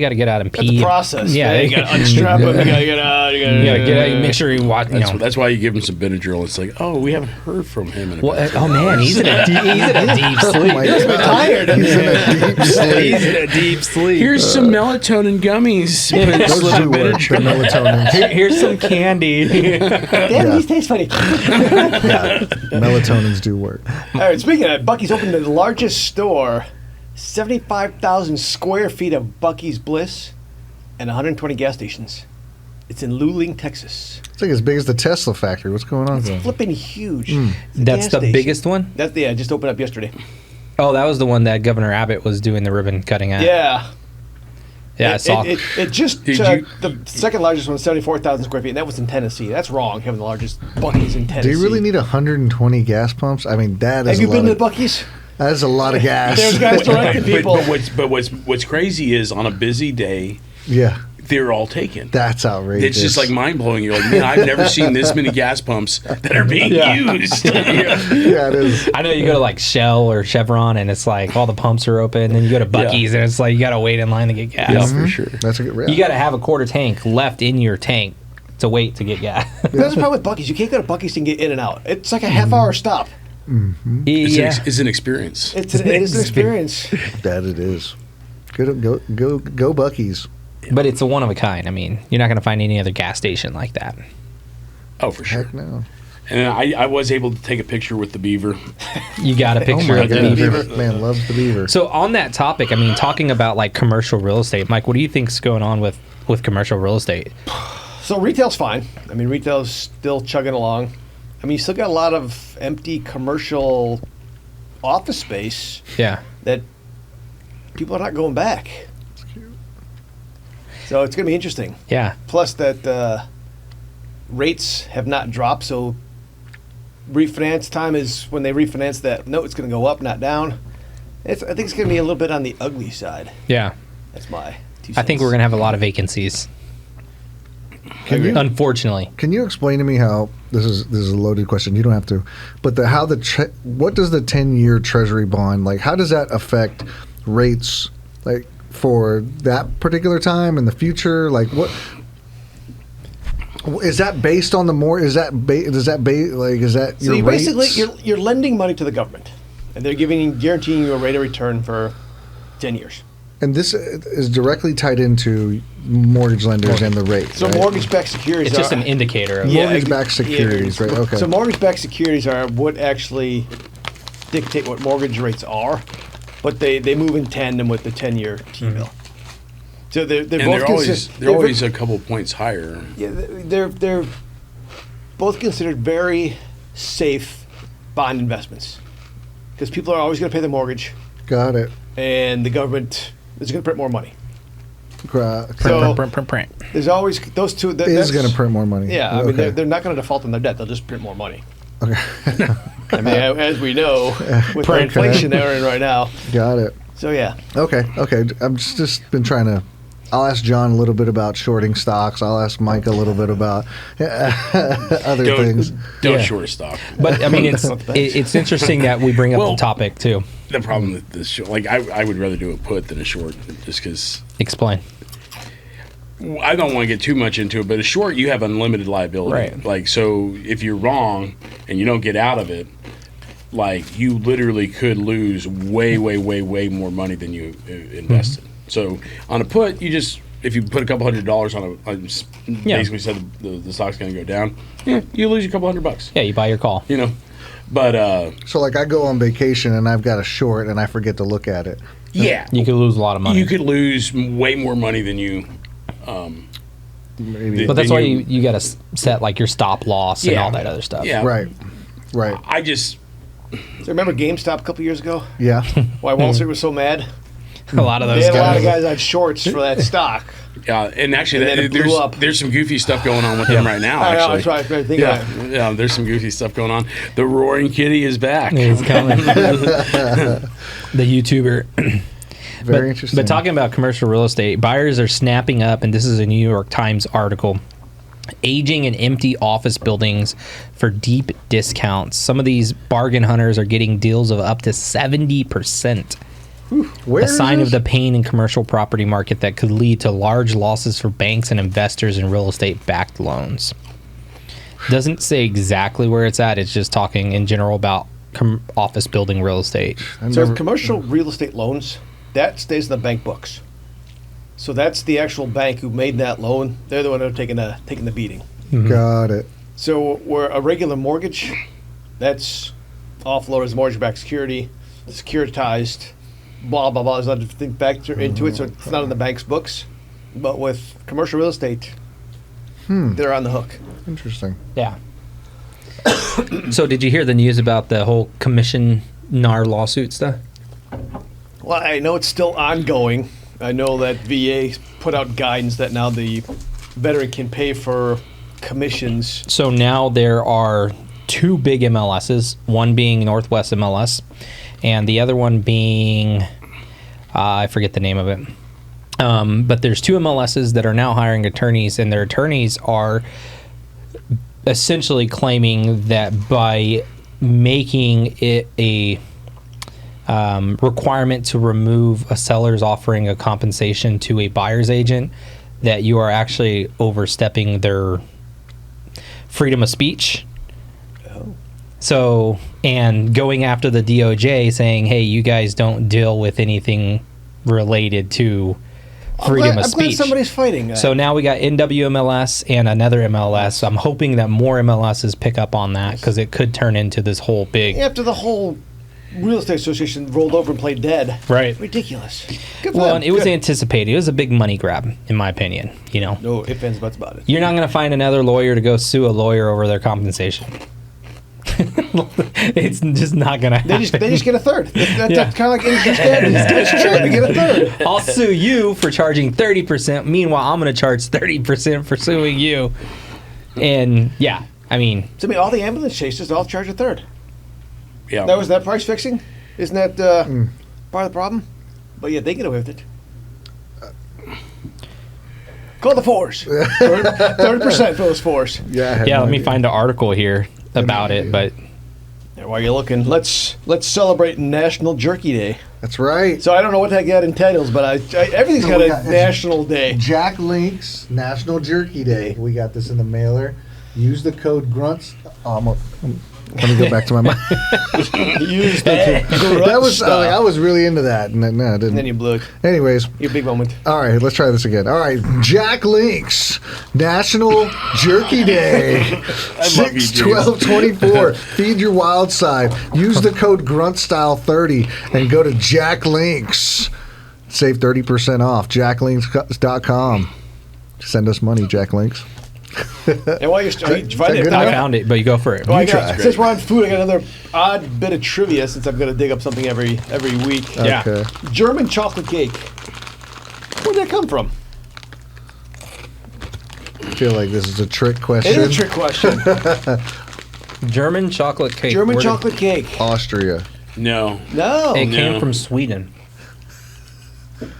Speaker 1: got to get out and
Speaker 4: That's
Speaker 1: pee.
Speaker 4: the process.
Speaker 1: Yeah,
Speaker 4: man. You got to unstrap him. You got to get out. You
Speaker 1: You gotta get out.
Speaker 4: got
Speaker 1: Make sure you watch. You know.
Speaker 2: That's why you give him some Benadryl. It's like, oh, we haven't heard from him in a
Speaker 1: Well,
Speaker 2: bit.
Speaker 1: oh man, he's in a deep sleep.
Speaker 3: my
Speaker 4: He's
Speaker 3: God.
Speaker 4: tired.
Speaker 3: He's in a deep sleep.
Speaker 1: He's in a deep sleep.
Speaker 2: Here's some melatonin gummies.
Speaker 3: Those
Speaker 2: Slip a
Speaker 3: do work. The
Speaker 2: Benadryl.
Speaker 3: melatonin.
Speaker 1: Here's some candy.
Speaker 4: Damn,
Speaker 3: Yeah.
Speaker 4: these taste funny.
Speaker 3: Yeah. Melatonins do work.
Speaker 4: All right, speaking of that, Buc-ee's opened the largest store, 75,000 square feet of Buc-ee's Bliss, and 120 gas stations. It's in Luling, Texas.
Speaker 3: It's like as big as the Tesla factory. What's going on there?
Speaker 4: Flipping huge. It's a
Speaker 1: That's
Speaker 4: gas
Speaker 1: the
Speaker 4: station.
Speaker 1: biggest one.
Speaker 4: That's yeah, just opened up yesterday.
Speaker 1: Oh, that was the one that Governor Abbott was doing the ribbon cutting at.
Speaker 4: Yeah.
Speaker 1: Yeah, I saw.
Speaker 4: It just
Speaker 2: Did
Speaker 4: the
Speaker 2: you-
Speaker 4: second largest one, 74,000 square feet, and that was in Tennessee. That's wrong, having the largest Buc-ee's in Tennessee.
Speaker 3: Do you really need 120 gas pumps? I mean, that is
Speaker 4: Have you
Speaker 3: a
Speaker 4: been to
Speaker 3: lot
Speaker 4: the
Speaker 3: of,
Speaker 4: Buc-ee's?
Speaker 3: that is a lot of gas.
Speaker 4: There's guys directing people.
Speaker 2: But what's crazy is on a busy day,
Speaker 3: Yeah,
Speaker 2: they're all taken.
Speaker 3: that's outrageous.
Speaker 2: It's just like mind blowing. You're like, man, I've never seen this many gas pumps that are being used.
Speaker 3: yeah, it is.
Speaker 1: I know you go to like Shell or Chevron and it's like all the pumps are open. Then you go to Buc-ee's and it's like you got to wait in line to get gas.
Speaker 2: Yeah, for sure.
Speaker 3: That's a good.
Speaker 1: You got to have a quarter tank left in your tank to wait to get gas.
Speaker 4: That's the problem with Buc-ee's. You can't go to Buc-ee's and get in and out. It's like a half-hour stop.
Speaker 2: It's an experience.
Speaker 4: It is an experience.
Speaker 3: That it is. Go Buc-ee's.
Speaker 1: But it's a one of a kind. I mean, you're not going to find any other gas station like that.
Speaker 2: Oh, for sure.
Speaker 3: Heck no.
Speaker 2: And I was able to take a picture with the beaver.
Speaker 1: You got a
Speaker 3: Oh
Speaker 1: picture
Speaker 3: my
Speaker 1: of the
Speaker 3: God,
Speaker 1: beaver.
Speaker 3: man loves the beaver.
Speaker 1: So on that topic, I mean, talking about like commercial real estate, Mike, what do you think's going on with commercial real estate?
Speaker 4: So retail's fine. I mean, retail's still chugging along. I mean, you still got a lot of empty commercial office space
Speaker 1: Yeah.
Speaker 4: that people are not going back. So it's going to be interesting.
Speaker 1: Yeah.
Speaker 4: Plus that rates have not dropped, so refinance time is when they refinance that note, it's going to go up, not down. I think it's going to be a little bit on the ugly side.
Speaker 1: Yeah.
Speaker 4: That's my 2
Speaker 1: I think we're going to have a lot of vacancies.
Speaker 3: Can you
Speaker 1: Unfortunately.
Speaker 3: Can you explain to me how this is a loaded question? You don't have to, but what does the 10-year Treasury bond, like? How does that affect rates, like for that particular time in the future? Like what is that based on the more? Is that
Speaker 4: So
Speaker 3: your
Speaker 4: you
Speaker 3: rates?
Speaker 4: basically you're lending money to the government, and they're guaranteeing you a rate of return for 10 years.
Speaker 3: And this is directly tied into mortgage lenders and the rate.
Speaker 4: So
Speaker 3: right?
Speaker 4: mortgage-backed securities
Speaker 1: It's just
Speaker 4: are
Speaker 1: an indicator of
Speaker 4: Yeah,
Speaker 3: mortgage-backed securities, right? Okay.
Speaker 4: So mortgage-backed securities are what actually dictate what mortgage rates are, but they move in tandem with the 10-year T-bill. So they're
Speaker 2: And
Speaker 4: both
Speaker 2: they're always a couple points higher.
Speaker 4: yeah, they're both considered very safe bond investments because people are always going to pay the mortgage,
Speaker 3: Got it.
Speaker 4: and the government is going to print more money.
Speaker 3: So
Speaker 1: print.
Speaker 4: There's always those two.
Speaker 3: is going to print more money.
Speaker 4: Yeah, I mean
Speaker 3: Okay.
Speaker 4: they're not going to default on their debt; they'll just print more money.
Speaker 3: Okay.
Speaker 4: I mean, as we know, with the
Speaker 3: Okay.
Speaker 4: inflation they're in right now.
Speaker 3: Got it.
Speaker 4: So yeah,
Speaker 3: Okay. I'm just been trying to. I'll ask John a little bit about shorting stocks. I'll ask Mike a little bit about other things.
Speaker 2: Don't
Speaker 1: Yeah.
Speaker 2: short stock.
Speaker 1: But I mean, it's
Speaker 4: Not the best.
Speaker 1: it's interesting that we bring up
Speaker 2: Well-
Speaker 1: the topic too.
Speaker 2: The problem with this short, like I would rather do a put than a short, just because
Speaker 1: Explain.
Speaker 2: I don't want to get too much into it. But a short, you have unlimited liability.
Speaker 1: Right.
Speaker 2: Like, so if you're wrong and you don't get out of it, like you literally could lose way more money than you invested. So on a put, you just if you put a couple $100 basically said the stock's going to go down, you lose a couple $100.
Speaker 1: Yeah, you buy your call.
Speaker 2: You know, but
Speaker 3: So like I go on vacation and I've got a short and I forget to look at it.
Speaker 2: yeah,
Speaker 1: You could lose a lot of money.
Speaker 2: you could lose way more money than you.
Speaker 3: Maybe.
Speaker 1: but that's
Speaker 2: then
Speaker 1: why
Speaker 2: you-
Speaker 1: you got to set like your stop loss and
Speaker 2: Yeah.
Speaker 1: all that other stuff.
Speaker 2: Yeah,
Speaker 3: Right.
Speaker 2: I just
Speaker 4: so remember GameStop a couple years ago?
Speaker 3: Yeah.
Speaker 4: Why Wall Street was so mad?
Speaker 1: A lot of
Speaker 4: They
Speaker 1: those
Speaker 4: had a lot of
Speaker 1: guys.
Speaker 4: guys on shorts for that stock.
Speaker 2: Yeah, and actually,
Speaker 4: And then it blew up.
Speaker 2: there's some goofy stuff going on with them right now.
Speaker 4: I know,
Speaker 2: Actually,
Speaker 4: that's what I was thinking.
Speaker 2: yeah, there's some goofy stuff going on. The Roaring Kitty is back.
Speaker 1: He's coming. The YouTuber.
Speaker 3: Very interesting.
Speaker 1: But talking about commercial real estate, buyers are snapping up, and this is a New York Times article. Aging and empty office buildings for deep discounts. Some of these bargain hunters are getting deals of up to 70%.
Speaker 3: Where
Speaker 1: A
Speaker 3: is
Speaker 1: sign of
Speaker 3: this?
Speaker 1: the pain in commercial property market that could lead to large losses for banks and investors in real estate backed loans. Doesn't say exactly where it's at. It's just talking in general about office building real estate.
Speaker 4: So commercial real estate loans, that stays in the bank books. So that's the actual bank who made that loan. They're the one who are taking the beating.
Speaker 3: Got it.
Speaker 4: So where a regular mortgage, that's offloaded as mortgage-backed security, securitized, blah, blah, blah. There's a lot of things back into it, so it's not in the bank's books. But with commercial real estate, they're on the hook.
Speaker 3: Interesting.
Speaker 1: Yeah. So did you hear the news about the whole commission NAR lawsuit stuff?
Speaker 4: Well, I know it's still ongoing. I know that VA put out guidance that now the veteran can pay for commissions.
Speaker 1: So now there are two big MLSs, one being Northwest MLS, and the other one being, I forget the name of it. But there's two MLSs that are now hiring attorneys, and their attorneys are essentially claiming that by making it a requirement to remove a seller's offering a compensation to a buyer's agent, that you are actually overstepping their freedom of speech. So, and going after the DOJ saying, hey, you guys don't deal with anything related to freedom of
Speaker 4: I'm glad
Speaker 1: speech.
Speaker 4: somebody's fighting.
Speaker 1: So now we got NWMLS and another MLS. I'm hoping that more MLSs pick up on that because it could turn into this whole big...
Speaker 4: After the whole real estate association rolled over and played dead.
Speaker 1: Right.
Speaker 4: Ridiculous. Good for
Speaker 1: Well,
Speaker 4: them.
Speaker 1: and it was
Speaker 4: Good.
Speaker 1: anticipated. It was a big money grab, in my opinion. You know,
Speaker 4: No ifs, ands, buts about it.
Speaker 1: you're not going to find another lawyer to go sue a lawyer over their compensation. It's just not going to happen.
Speaker 4: They just get a third. That's
Speaker 1: Yeah.
Speaker 4: kind of like industry standard. It's true. They get a third.
Speaker 1: I'll sue you for charging 30%. Meanwhile, I'm going to charge 30% for suing you. And yeah, I mean,
Speaker 4: So, I mean, all the ambulance chasers all charge a third.
Speaker 2: Yeah,
Speaker 4: That was that price fixing? Isn't that part of the problem? But yeah, they get away with it. Call the force. 30% for those fours.
Speaker 3: Yeah. I had
Speaker 1: yeah,
Speaker 3: no
Speaker 1: let me
Speaker 3: idea.
Speaker 1: find an article here about it. But
Speaker 4: Yeah, while you're looking, let's celebrate National Jerky Day.
Speaker 3: That's right.
Speaker 4: So I don't know what the heck that entitles, but everything's
Speaker 3: So
Speaker 4: got
Speaker 3: we
Speaker 4: a
Speaker 3: got-
Speaker 4: national day.
Speaker 3: Jack Link's National Jerky Day. We got this in the mailer. Use the code GRUNTS. Let me go back to my mind.
Speaker 4: Use
Speaker 3: That was I was really into that, and no, I didn't.
Speaker 4: And then you blew it.
Speaker 3: Anyways,
Speaker 4: Your big moment.
Speaker 3: all right, let's try this again. All right, Jack Link's National Jerky Day.
Speaker 2: love you,
Speaker 3: 6/12/24. Feed your wild side. Use the code GruntStyle30 and go to Jack Link's. Save 30% off. JackLinks.com. Send us money, Jack Links.
Speaker 4: And while you're did you find
Speaker 3: that
Speaker 4: it?
Speaker 3: good
Speaker 1: I
Speaker 3: enough?
Speaker 1: found it. But you go for it.
Speaker 4: Oh, I
Speaker 3: try.
Speaker 4: got, since we're on food, I got another odd bit of trivia since I'm going to dig up something every week.
Speaker 1: Yeah.
Speaker 3: Okay.
Speaker 4: German chocolate cake. Where'd that come from?
Speaker 3: I feel like this is a trick question.
Speaker 4: It is a trick question.
Speaker 1: German chocolate cake.
Speaker 4: German
Speaker 1: Where did-
Speaker 4: chocolate cake.
Speaker 3: Austria.
Speaker 2: no,
Speaker 4: No.
Speaker 1: It came
Speaker 2: No.
Speaker 1: from Sweden.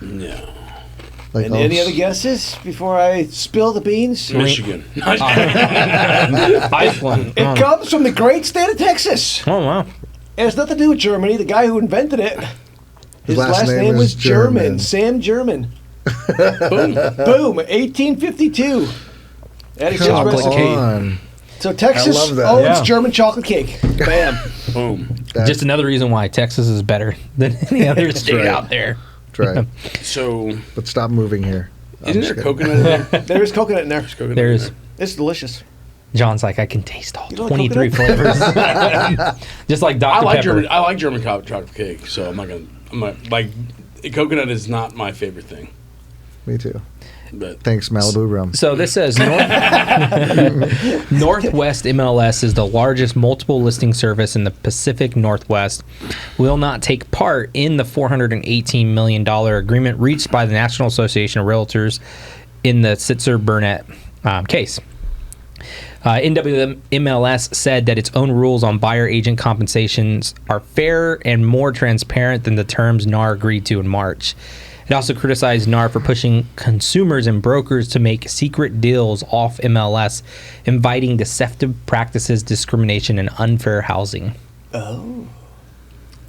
Speaker 2: no,
Speaker 3: Like
Speaker 4: And any other guesses before I spill the beans?
Speaker 2: Michigan.
Speaker 1: Iceland.
Speaker 4: It comes from the great state of Texas.
Speaker 1: Oh wow.
Speaker 4: It has nothing to do with Germany. The guy who invented it, his
Speaker 3: last
Speaker 4: last
Speaker 3: name
Speaker 4: name was
Speaker 3: is German.
Speaker 4: Sam German. Boom. 1852. That is his
Speaker 3: Come
Speaker 4: recipe.
Speaker 3: on.
Speaker 4: So Texas
Speaker 3: I love that.
Speaker 4: owns
Speaker 1: Yeah.
Speaker 4: German chocolate cake. Bam.
Speaker 2: Boom.
Speaker 1: Just another reason why Texas is better than any other state
Speaker 3: right.
Speaker 1: out there.
Speaker 3: Try.
Speaker 2: So,
Speaker 3: But stop moving here.
Speaker 2: isn't there coconut in there?
Speaker 4: There is coconut in there.
Speaker 2: Coconut in
Speaker 1: There's
Speaker 2: there.
Speaker 4: It's delicious.
Speaker 1: John's like, I can taste all
Speaker 4: You don't like
Speaker 1: 23 flavors. Just like Dr.
Speaker 2: I like
Speaker 1: Pepper.
Speaker 2: German chocolate cake, so I'm not like coconut is not my favorite thing.
Speaker 3: Me too.
Speaker 2: But
Speaker 3: Thanks, Malibu rum.
Speaker 1: So this says Northwest MLS is the largest multiple listing service in the Pacific Northwest. Will not take part in the $418 million agreement reached by the National Association of Realtors in the Sitzer-Burnett case. NWMLS said that its own rules on buyer agent compensations are fair and more transparent than the terms NAR agreed to in March. It also criticized NAR for pushing consumers and brokers to make secret deals off MLS, inviting deceptive practices, discrimination, and unfair housing.
Speaker 4: Oh.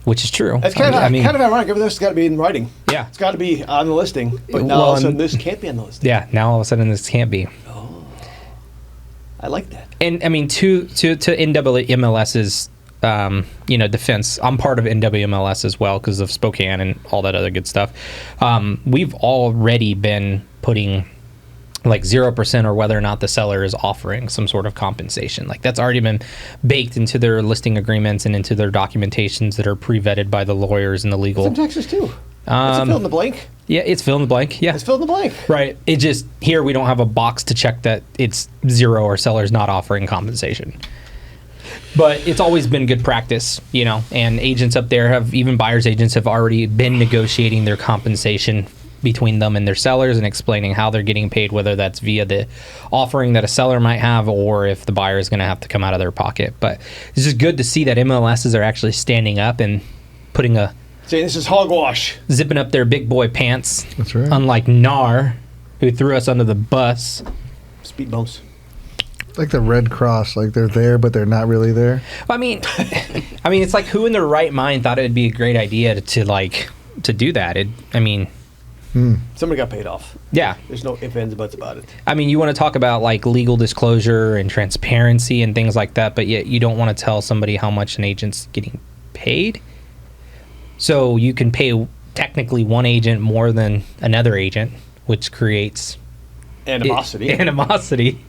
Speaker 1: Which is true.
Speaker 4: That's kind of ironic. Everything has got to be in writing.
Speaker 1: Yeah.
Speaker 4: It's got to be on the listing. But now
Speaker 1: Well,
Speaker 4: all of a sudden this can't be on the listing.
Speaker 1: Yeah, now all of a sudden this can't be.
Speaker 4: Oh. I like that.
Speaker 1: And I mean, to NWMLS's defense, I'm part of NWMLS as well because of Spokane and all that other good stuff. We've already been putting like 0% or whether or not the seller is offering some sort of compensation. Like that's already been baked into their listing agreements and into their documentations that are pre-vetted by the lawyers and the legal.
Speaker 4: It's in Texas too. It's a fill in the blank.
Speaker 1: Yeah, it's fill in the blank. Yeah,
Speaker 4: It's fill in the blank.
Speaker 1: right. It just here we don't have a box to check that it's 0 or seller's not offering compensation. But it's always been good practice, and agents up there even buyer's agents have already been negotiating their compensation between them and their sellers and explaining how they're getting paid, whether that's via the offering that a seller might have or if the buyer is going to have to come out of their pocket. But it's just good to see that MLSs are actually standing up and putting
Speaker 4: Saying this is hogwash.
Speaker 1: zipping up their big boy pants.
Speaker 3: That's right.
Speaker 1: Unlike NAR, who threw us under the bus.
Speaker 4: Speed bumps.
Speaker 3: Like the Red Cross, like they're there, but they're not really there.
Speaker 1: I mean, it's like who in their right mind thought it would be a great idea to do that?
Speaker 4: Somebody got paid off.
Speaker 1: Yeah.
Speaker 4: There's no ifs, ands, or buts about it.
Speaker 1: I mean, you want to talk about like legal disclosure and transparency and things like that, but yet you don't want to tell somebody how much an agent's getting paid. So you can pay technically one agent more than another agent, which creates
Speaker 4: Animosity.
Speaker 1: animosity.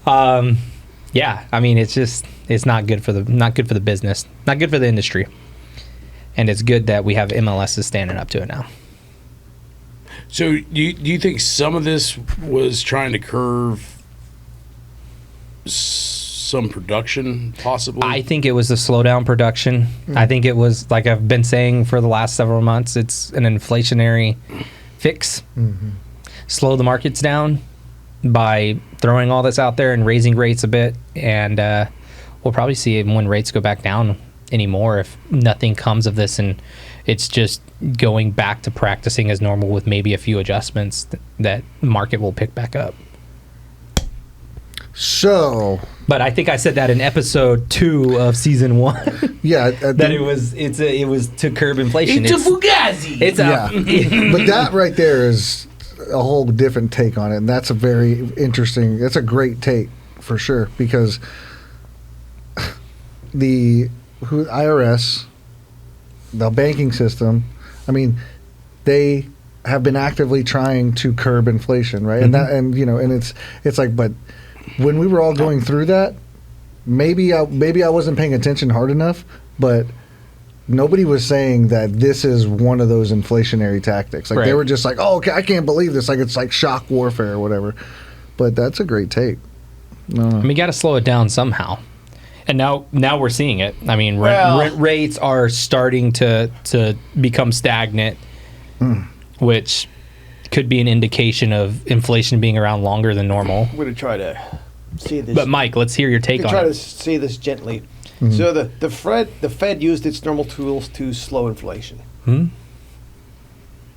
Speaker 1: Yeah, I mean, it's not good for the business, not good for the industry, and it's good that we have MLSs standing up to it now.
Speaker 2: So do you think some of this was trying to curve some production, possibly?
Speaker 1: I think it was the slowdown production. I think it was, like I've been saying for the last several months, it's an inflationary fix. Slow the markets down by throwing all this out there and raising rates a bit, and we'll probably see it when rates go back down anymore if nothing comes of this and it's just going back to practicing as normal with maybe a few adjustments that market will pick back up.
Speaker 3: So,
Speaker 1: But I think I said that in episode 2 of season 1
Speaker 3: yeah,
Speaker 1: that it was to curb inflation.
Speaker 2: It's a fugazi.
Speaker 1: It's
Speaker 3: yeah.
Speaker 1: a
Speaker 3: But that right there is a whole different take on it, and that's a very interesting. That's a great take for sure because the IRS, the banking system, I mean, they have been actively trying to curb inflation, right? And that, and it's like, but when we were all going through that, maybe I wasn't paying attention hard enough, but nobody was saying that this is one of those inflationary tactics. Like they
Speaker 1: Right.
Speaker 3: were just like, oh, okay, I can't believe this. Like it's like shock warfare or whatever. But that's a great take. No.
Speaker 1: I mean, you got to slow it down somehow. And now we're seeing it. I mean, rent rates are starting to become stagnant, which could be an indication of inflation being around longer than normal.
Speaker 4: I'm going to try to see this.
Speaker 1: But Mike, let's hear your take on
Speaker 4: try to
Speaker 1: it.
Speaker 4: say this gently. So the Fed used its normal tools to slow inflation.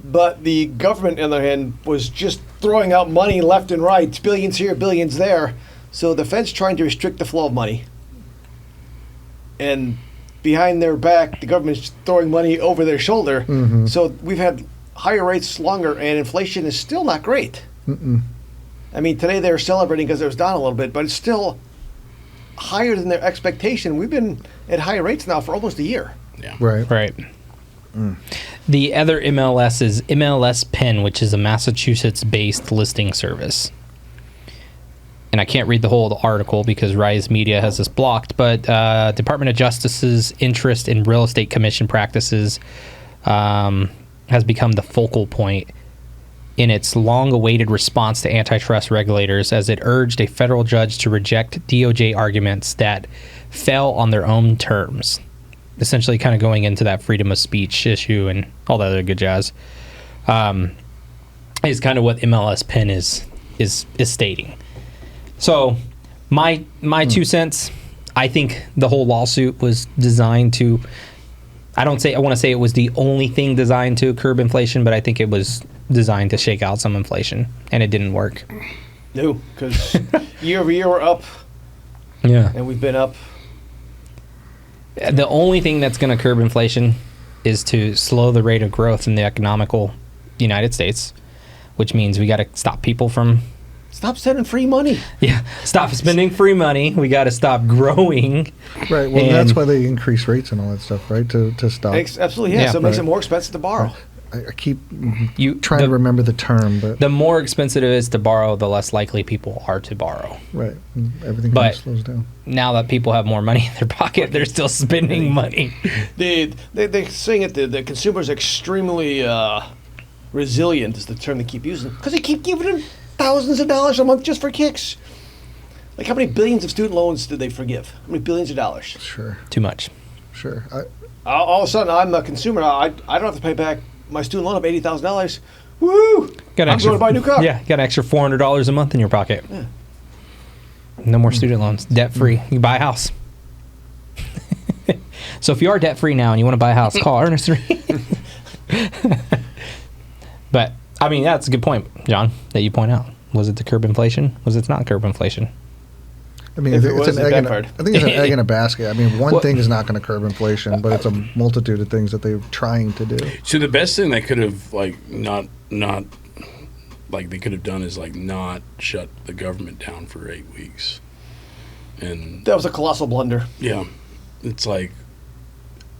Speaker 4: But the government, on the other hand, was just throwing out money left and right, billions here, billions there. So the Fed's trying to restrict the flow of money. And behind their back, the government's throwing money over their shoulder. So we've had higher rates longer, and inflation is still not great. I mean, today they're celebrating because it was down a little bit, but it's still higher than their expectation. We've been at higher rates now for almost a year.
Speaker 2: Yeah.
Speaker 3: Right.
Speaker 1: The other MLS is MLS Pen, which is a Massachusetts-based listing service. And I can't read the whole article because Rise Media has this blocked, but Department of Justice's interest in real estate commission practices has become the focal point in its long-awaited response to antitrust regulators as it urged a federal judge to reject DOJ arguments that fell on their own terms. Essentially kind of going into that freedom of speech issue and all that other good jazz. Is kind of what MLS Penn is stating. So my 2 cents, I think the whole lawsuit was designed to, I want to say it was the only thing designed to curb inflation, but I think it was designed to shake out some inflation, and it didn't work.
Speaker 4: No, because year over year we're up.
Speaker 1: Yeah.
Speaker 4: And we've been up.
Speaker 1: The only thing that's going to curb inflation is to slow the rate of growth in the economical United States, which means we got to stop people from...
Speaker 4: Stop sending free money.
Speaker 1: Yeah, stop spending free money. We got to stop growing.
Speaker 3: Right, well, that's why they increase rates and all that stuff, right, to stop.
Speaker 4: Absolutely, yeah. So it makes it more expensive to borrow.
Speaker 3: I keep trying to remember the term, but
Speaker 1: the more expensive it is to borrow, the less likely people are to borrow.
Speaker 3: Right, everything kind of slows down.
Speaker 1: Now that people have more money in their pocket, they're still spending money.
Speaker 4: They're saying it. The consumer's extremely resilient is the term they keep using because they keep giving them thousands of dollars a month just for kicks. Like, how many billions of student loans did they forgive? How many billions of dollars?
Speaker 3: Sure.
Speaker 1: Too much.
Speaker 3: Sure.
Speaker 4: All of a sudden, I'm a consumer. I don't have to pay back my student loan of $80,000. Woo! I'm going to buy a new car.
Speaker 1: Yeah, got an extra $400 a month in your pocket. Yeah. No more student loans. Debt-free. You can buy a house. So if you are debt-free now and you want to buy a house, call Ernest 3. But, I mean, that's a good point, John, that you point out. Was it to curb inflation? Was it not curb inflation?
Speaker 3: I mean, it's an egg I think it's an egg in a basket. I mean, one thing is not going to curb inflation, but it's a multitude of things that they're trying to do.
Speaker 2: So the best thing they could have, like, not like they could have done is, like, not shut the government down for 8 weeks. And
Speaker 4: that was a colossal blunder.
Speaker 2: Yeah. It's like,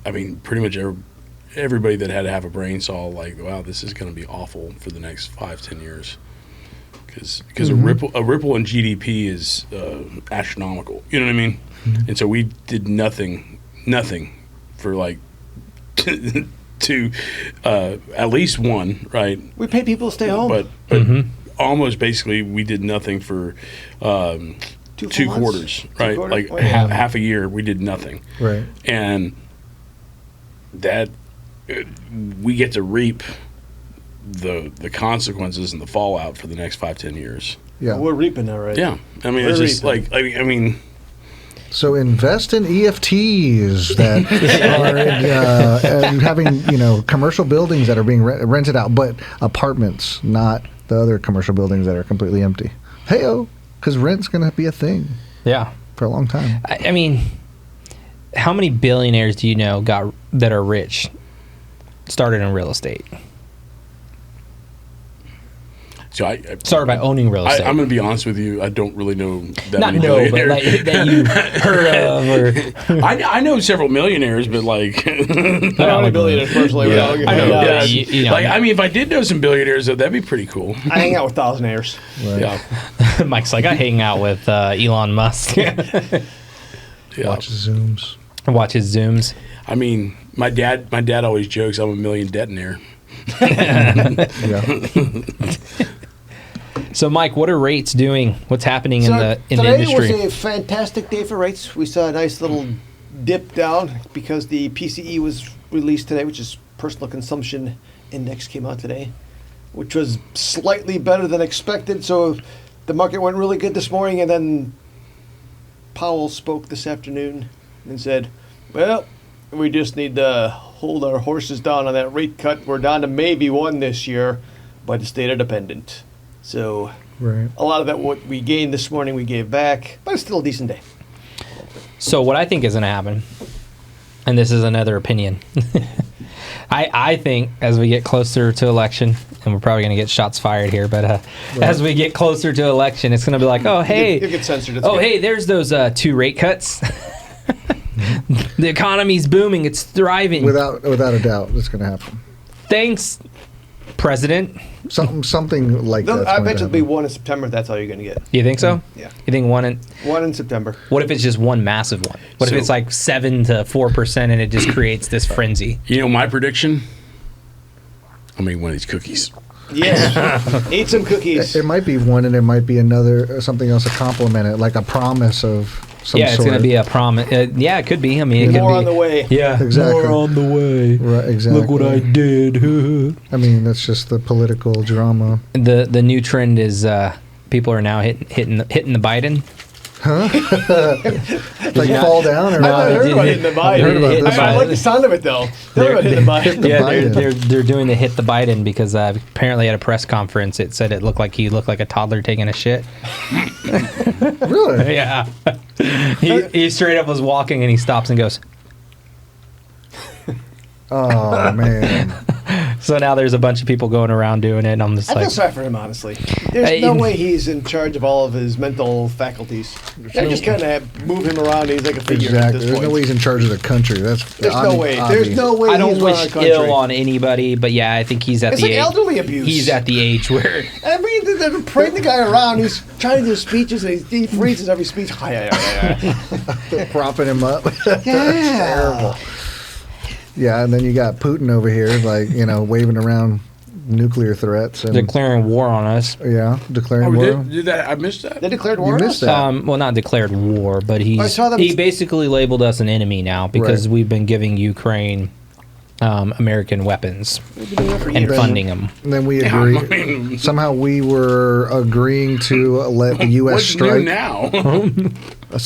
Speaker 2: I mean, pretty much everybody that had to have a brain saw, like, wow, this is going to be awful for the next 5-10 years. Because a ripple in GDP is astronomical. You know what I mean? Mm-hmm. And so we did nothing for, like, to at least one, right?
Speaker 4: We paid people to stay home.
Speaker 2: But almost basically we did nothing for 2 quarters, right? Like half a year we did nothing.
Speaker 3: Right.
Speaker 2: And that we get to reap the consequences and the fallout for the next 5-10 years.
Speaker 3: Yeah,
Speaker 4: well, we're reaping that, right?
Speaker 2: Yeah, I mean, it's just like I mean.
Speaker 3: So invest in EFTs that are and having commercial buildings that are being rented out, but apartments, not the other commercial buildings that are completely empty. Hey-o, because rent's going to be a thing.
Speaker 1: Yeah,
Speaker 3: for a long time.
Speaker 1: I mean, how many billionaires do you know that are rich started in real estate?
Speaker 2: So
Speaker 1: started by owning real estate.
Speaker 2: I'm going to be honest with you. I don't really know that
Speaker 1: Not
Speaker 2: many
Speaker 1: but like, that you heard of. Or
Speaker 2: I know several millionaires, but like
Speaker 4: I don't know billionaires personally.
Speaker 2: Yeah.
Speaker 1: I know.
Speaker 2: Like, I mean, if I did know some billionaires, that'd be pretty cool.
Speaker 4: I hang out with thousandaires.
Speaker 3: Right.
Speaker 2: Yeah.
Speaker 1: Mike's like, I hang out with Elon Musk.
Speaker 2: Yeah.
Speaker 3: Watch Zooms.
Speaker 1: Watch his Zooms.
Speaker 2: I mean, my dad always jokes I'm a million detonaire.
Speaker 3: Yeah.
Speaker 1: So, Mike, what are rates doing? What's happening in the industry?
Speaker 4: Today was a fantastic day for rates. We saw a nice little dip down because the PCE was released today, which is Personal Consumption Index came out today, which was slightly better than expected. So the market went really good this morning, and then Powell spoke this afternoon and said, well, we just need to hold our horses down on that rate cut. We're down to maybe 1 this year, but it's data dependent. So
Speaker 3: right.
Speaker 4: A lot of that what we gained this morning we gave back, but it's still a decent day.
Speaker 1: So what I think is going to happen, and this is another opinion, I think as we get closer to election, and we're probably going to get shots fired here, but right. As we get closer to election, it's going to be like, oh, hey.
Speaker 4: You get censored.
Speaker 1: Oh, hey, there's those 2 rate cuts. The economy's booming. It's thriving.
Speaker 3: Without a doubt, it's going to happen.
Speaker 1: Thanks, President.
Speaker 3: Something like that.
Speaker 4: I bet it'll be 1 in September. That's all you're going to get.
Speaker 1: You think so?
Speaker 4: Yeah.
Speaker 1: You think 1
Speaker 4: in September?
Speaker 1: What if it's just one massive one? What if it's like 7 to 4% and it just creates this frenzy?
Speaker 2: You know my prediction? I'm eating one of these cookies.
Speaker 4: Yes. Eat some cookies.
Speaker 3: It might be one, and it might be another something else to complement it, like a promise of some
Speaker 1: Yeah, it's
Speaker 3: sort.
Speaker 1: going to be a promise. Yeah, it could be. I mean, it
Speaker 4: More
Speaker 1: could be.
Speaker 4: on the way.
Speaker 1: Yeah,
Speaker 3: Exactly.
Speaker 1: more on the way.
Speaker 3: Right, exactly.
Speaker 1: Look what I did.
Speaker 3: I mean, that's just the political drama.
Speaker 1: The new trend is people are now hitting the Biden.
Speaker 3: Like fall down or
Speaker 4: I've not heard about
Speaker 1: hit-
Speaker 4: hitting the
Speaker 3: I've heard about
Speaker 4: Biden.
Speaker 3: this
Speaker 4: I
Speaker 1: one.
Speaker 4: like the sound of it though. Tell me about hitting the Biden.
Speaker 3: the
Speaker 1: Yeah,
Speaker 3: Biden.
Speaker 1: they're doing the hit the Biden because apparently at a press conference it said it looked like he looked like a toddler taking a shit.
Speaker 3: Really?
Speaker 1: Yeah, he straight up was walking and he stops and goes.
Speaker 3: Oh man.
Speaker 1: So now there's a bunch of people going around doing it, and I'm just
Speaker 4: I feel
Speaker 1: like,
Speaker 4: sorry for him, honestly. There's
Speaker 1: Hey,
Speaker 4: no way he's in charge of all of his mental faculties. They just kind of move him around. And he's like a figure at
Speaker 3: Exactly.
Speaker 4: this
Speaker 3: There's
Speaker 4: point.
Speaker 3: no way he's in charge of the country. That's
Speaker 4: There's no way. There's no way.
Speaker 1: I don't
Speaker 4: he's running
Speaker 1: wish
Speaker 4: a country.
Speaker 1: ill on anybody, but yeah, I think he's at
Speaker 4: It's
Speaker 1: the
Speaker 4: like
Speaker 1: age.
Speaker 4: elderly abuse.
Speaker 1: He's at the age where
Speaker 4: I mean, they're parading the guy around. He's trying to do speeches, and he freezes every speech.
Speaker 3: propping him up.
Speaker 4: Yeah.
Speaker 3: Yeah, and then you got Putin over here, like, waving around nuclear threats and
Speaker 1: declaring war on us.
Speaker 3: declaring
Speaker 2: Oh,
Speaker 3: war.
Speaker 2: did that? I missed that.
Speaker 4: They declared war
Speaker 3: You
Speaker 4: on
Speaker 3: missed
Speaker 4: us?
Speaker 3: that.
Speaker 1: Well, not declared war, but
Speaker 4: I saw them-
Speaker 1: he basically labeled us an enemy now because
Speaker 3: Right.
Speaker 1: we've been giving Ukraine American weapons
Speaker 4: We've been doing that for
Speaker 1: and
Speaker 4: years.
Speaker 1: funding them.
Speaker 3: And then we
Speaker 2: Yeah,
Speaker 3: agree.
Speaker 2: I mean-
Speaker 3: Somehow we were agreeing to let the U.S.
Speaker 2: What's new
Speaker 3: strike.
Speaker 2: now?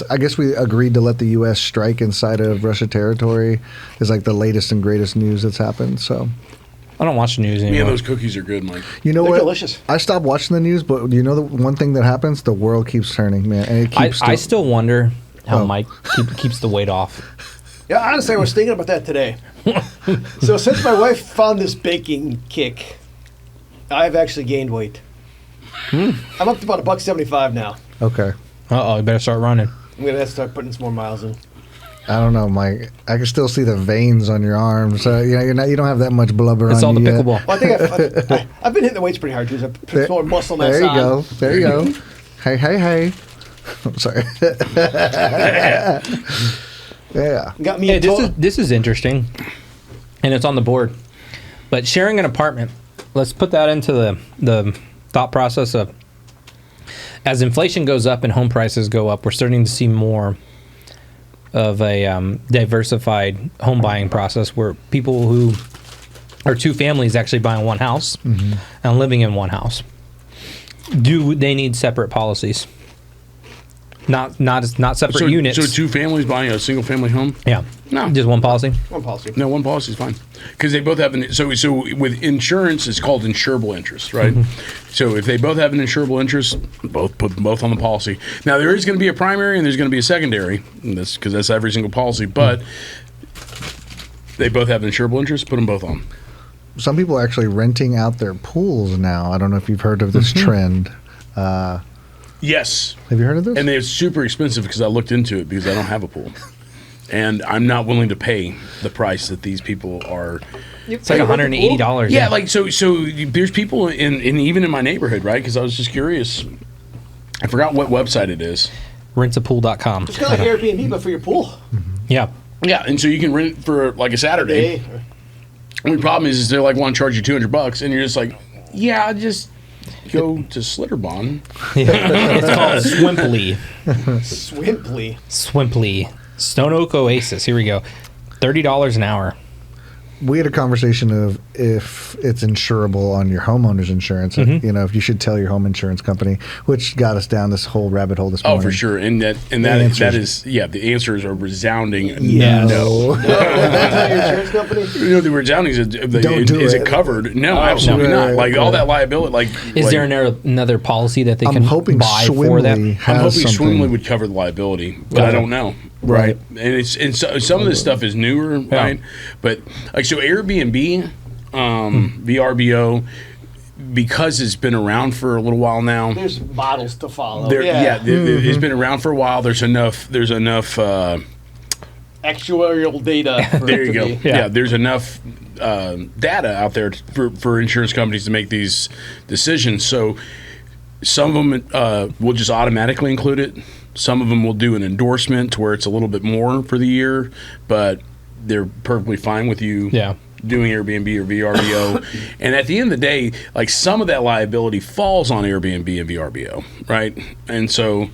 Speaker 3: I guess we agreed to let the U.S. strike inside of Russia territory. Is like the latest and greatest news that's happened. So
Speaker 1: I don't watch the news
Speaker 2: Man,
Speaker 1: anymore.
Speaker 2: those cookies are good, Mike.
Speaker 3: you know
Speaker 4: They're
Speaker 3: what?
Speaker 4: delicious.
Speaker 3: I stopped watching the news, but you know the one thing that happens? The world keeps turning, man, and it keeps.
Speaker 1: I still wonder how
Speaker 3: Oh.
Speaker 1: Mike keeps the weight off.
Speaker 4: Yeah, honestly, I was thinking about that today. So since my wife found this baking kick, I've actually gained weight. I'm up to about $1.75 now.
Speaker 3: Okay.
Speaker 1: Uh oh, you better start running.
Speaker 4: I'm gonna have to start putting some more miles in.
Speaker 3: I don't know, Mike. I can still see the veins on your arms. You don't have that much blubber
Speaker 1: It's
Speaker 3: on
Speaker 1: all the
Speaker 3: you yet.
Speaker 1: pickleball.
Speaker 4: Well, I think I've been hitting the weights pretty hard too. So I put more muscle mass
Speaker 3: There you
Speaker 4: on.
Speaker 3: go. There you go. Hey. I'm sorry. Yeah.
Speaker 4: Got me.
Speaker 1: Hey,
Speaker 4: a total-
Speaker 1: this is interesting, and it's on the board. But sharing an apartment, let's put that into the thought process of as inflation goes up and home prices go up, we're starting to see more of a diversified home buying process where people who are two families actually buying one house and living in one house. Do they need separate policies? Not separate units.
Speaker 2: So two families buying a single family home?
Speaker 1: Yeah.
Speaker 2: No.
Speaker 1: Just one policy?
Speaker 4: one policy.
Speaker 2: No, one policy is fine because they both have an. So with insurance, it's called insurable interest, right? So if they both have an insurable interest, put them both on the policy. Now there is going to be a primary and there's going to be a secondary. And that's because that's every single policy, but they both have an insurable interest. Put them both on.
Speaker 3: Some people are actually renting out their pools now. I don't know if you've heard of this trend.
Speaker 2: Yes,
Speaker 3: Have you heard of this?
Speaker 2: and they're super expensive because I looked into it because I don't have a pool, and I'm not willing to pay the price that these people are.
Speaker 1: It's like $180.
Speaker 2: Yeah, like so there's people in even in my neighborhood, right? Because I was just curious. I forgot what website it is.
Speaker 1: Rentapool.com.
Speaker 4: It's kind of like Airbnb, but for your pool.
Speaker 1: Yeah.
Speaker 2: Yeah, and so you can rent for like a Saturday.
Speaker 4: Day.
Speaker 2: The only problem is they like want to charge you $200, and you're just like, yeah, just go to Slitterbond.
Speaker 1: It's called Swimply.
Speaker 4: Swimply.
Speaker 1: Swimply. Stone Oak Oasis. Here we go. $30 an hour.
Speaker 3: We had a conversation of if it's insurable on your homeowner's insurance. If you should tell your home insurance company, which got us down this whole rabbit hole this
Speaker 2: Oh,
Speaker 3: morning.
Speaker 2: for sure, and that
Speaker 3: answers-
Speaker 2: is the answers are resounding
Speaker 1: Yes.
Speaker 2: no.
Speaker 4: That's how your insurance company.
Speaker 2: The resounding is
Speaker 3: Don't do
Speaker 2: is
Speaker 3: it.
Speaker 2: it covered? No, absolutely
Speaker 3: no.
Speaker 2: not. Like all that liability. Like
Speaker 1: Is there another policy that they
Speaker 3: I'm
Speaker 1: can
Speaker 3: hoping
Speaker 1: buy for that?
Speaker 3: Swimley
Speaker 2: I'm
Speaker 3: has
Speaker 2: hoping
Speaker 3: something.
Speaker 2: Swimley would cover the liability, but I don't know.
Speaker 3: Right.
Speaker 2: And some of this stuff is newer, right? But like so Airbnb, VRBO, because it's been around for a little while now.
Speaker 4: There's models to follow.
Speaker 2: It's been around for a while. There's enough
Speaker 4: Actuarial data. For
Speaker 2: there
Speaker 4: it
Speaker 2: you
Speaker 4: to
Speaker 2: go.
Speaker 4: be.
Speaker 2: Yeah, there's enough data out there for insurance companies to make these decisions. So some of them will just automatically include it. Some of them will do an endorsement to where it's a little bit more for the year, but they're perfectly fine with you doing Airbnb or VRBO. And at the end of the day, like some of that liability falls on Airbnb and VRBO, right? And so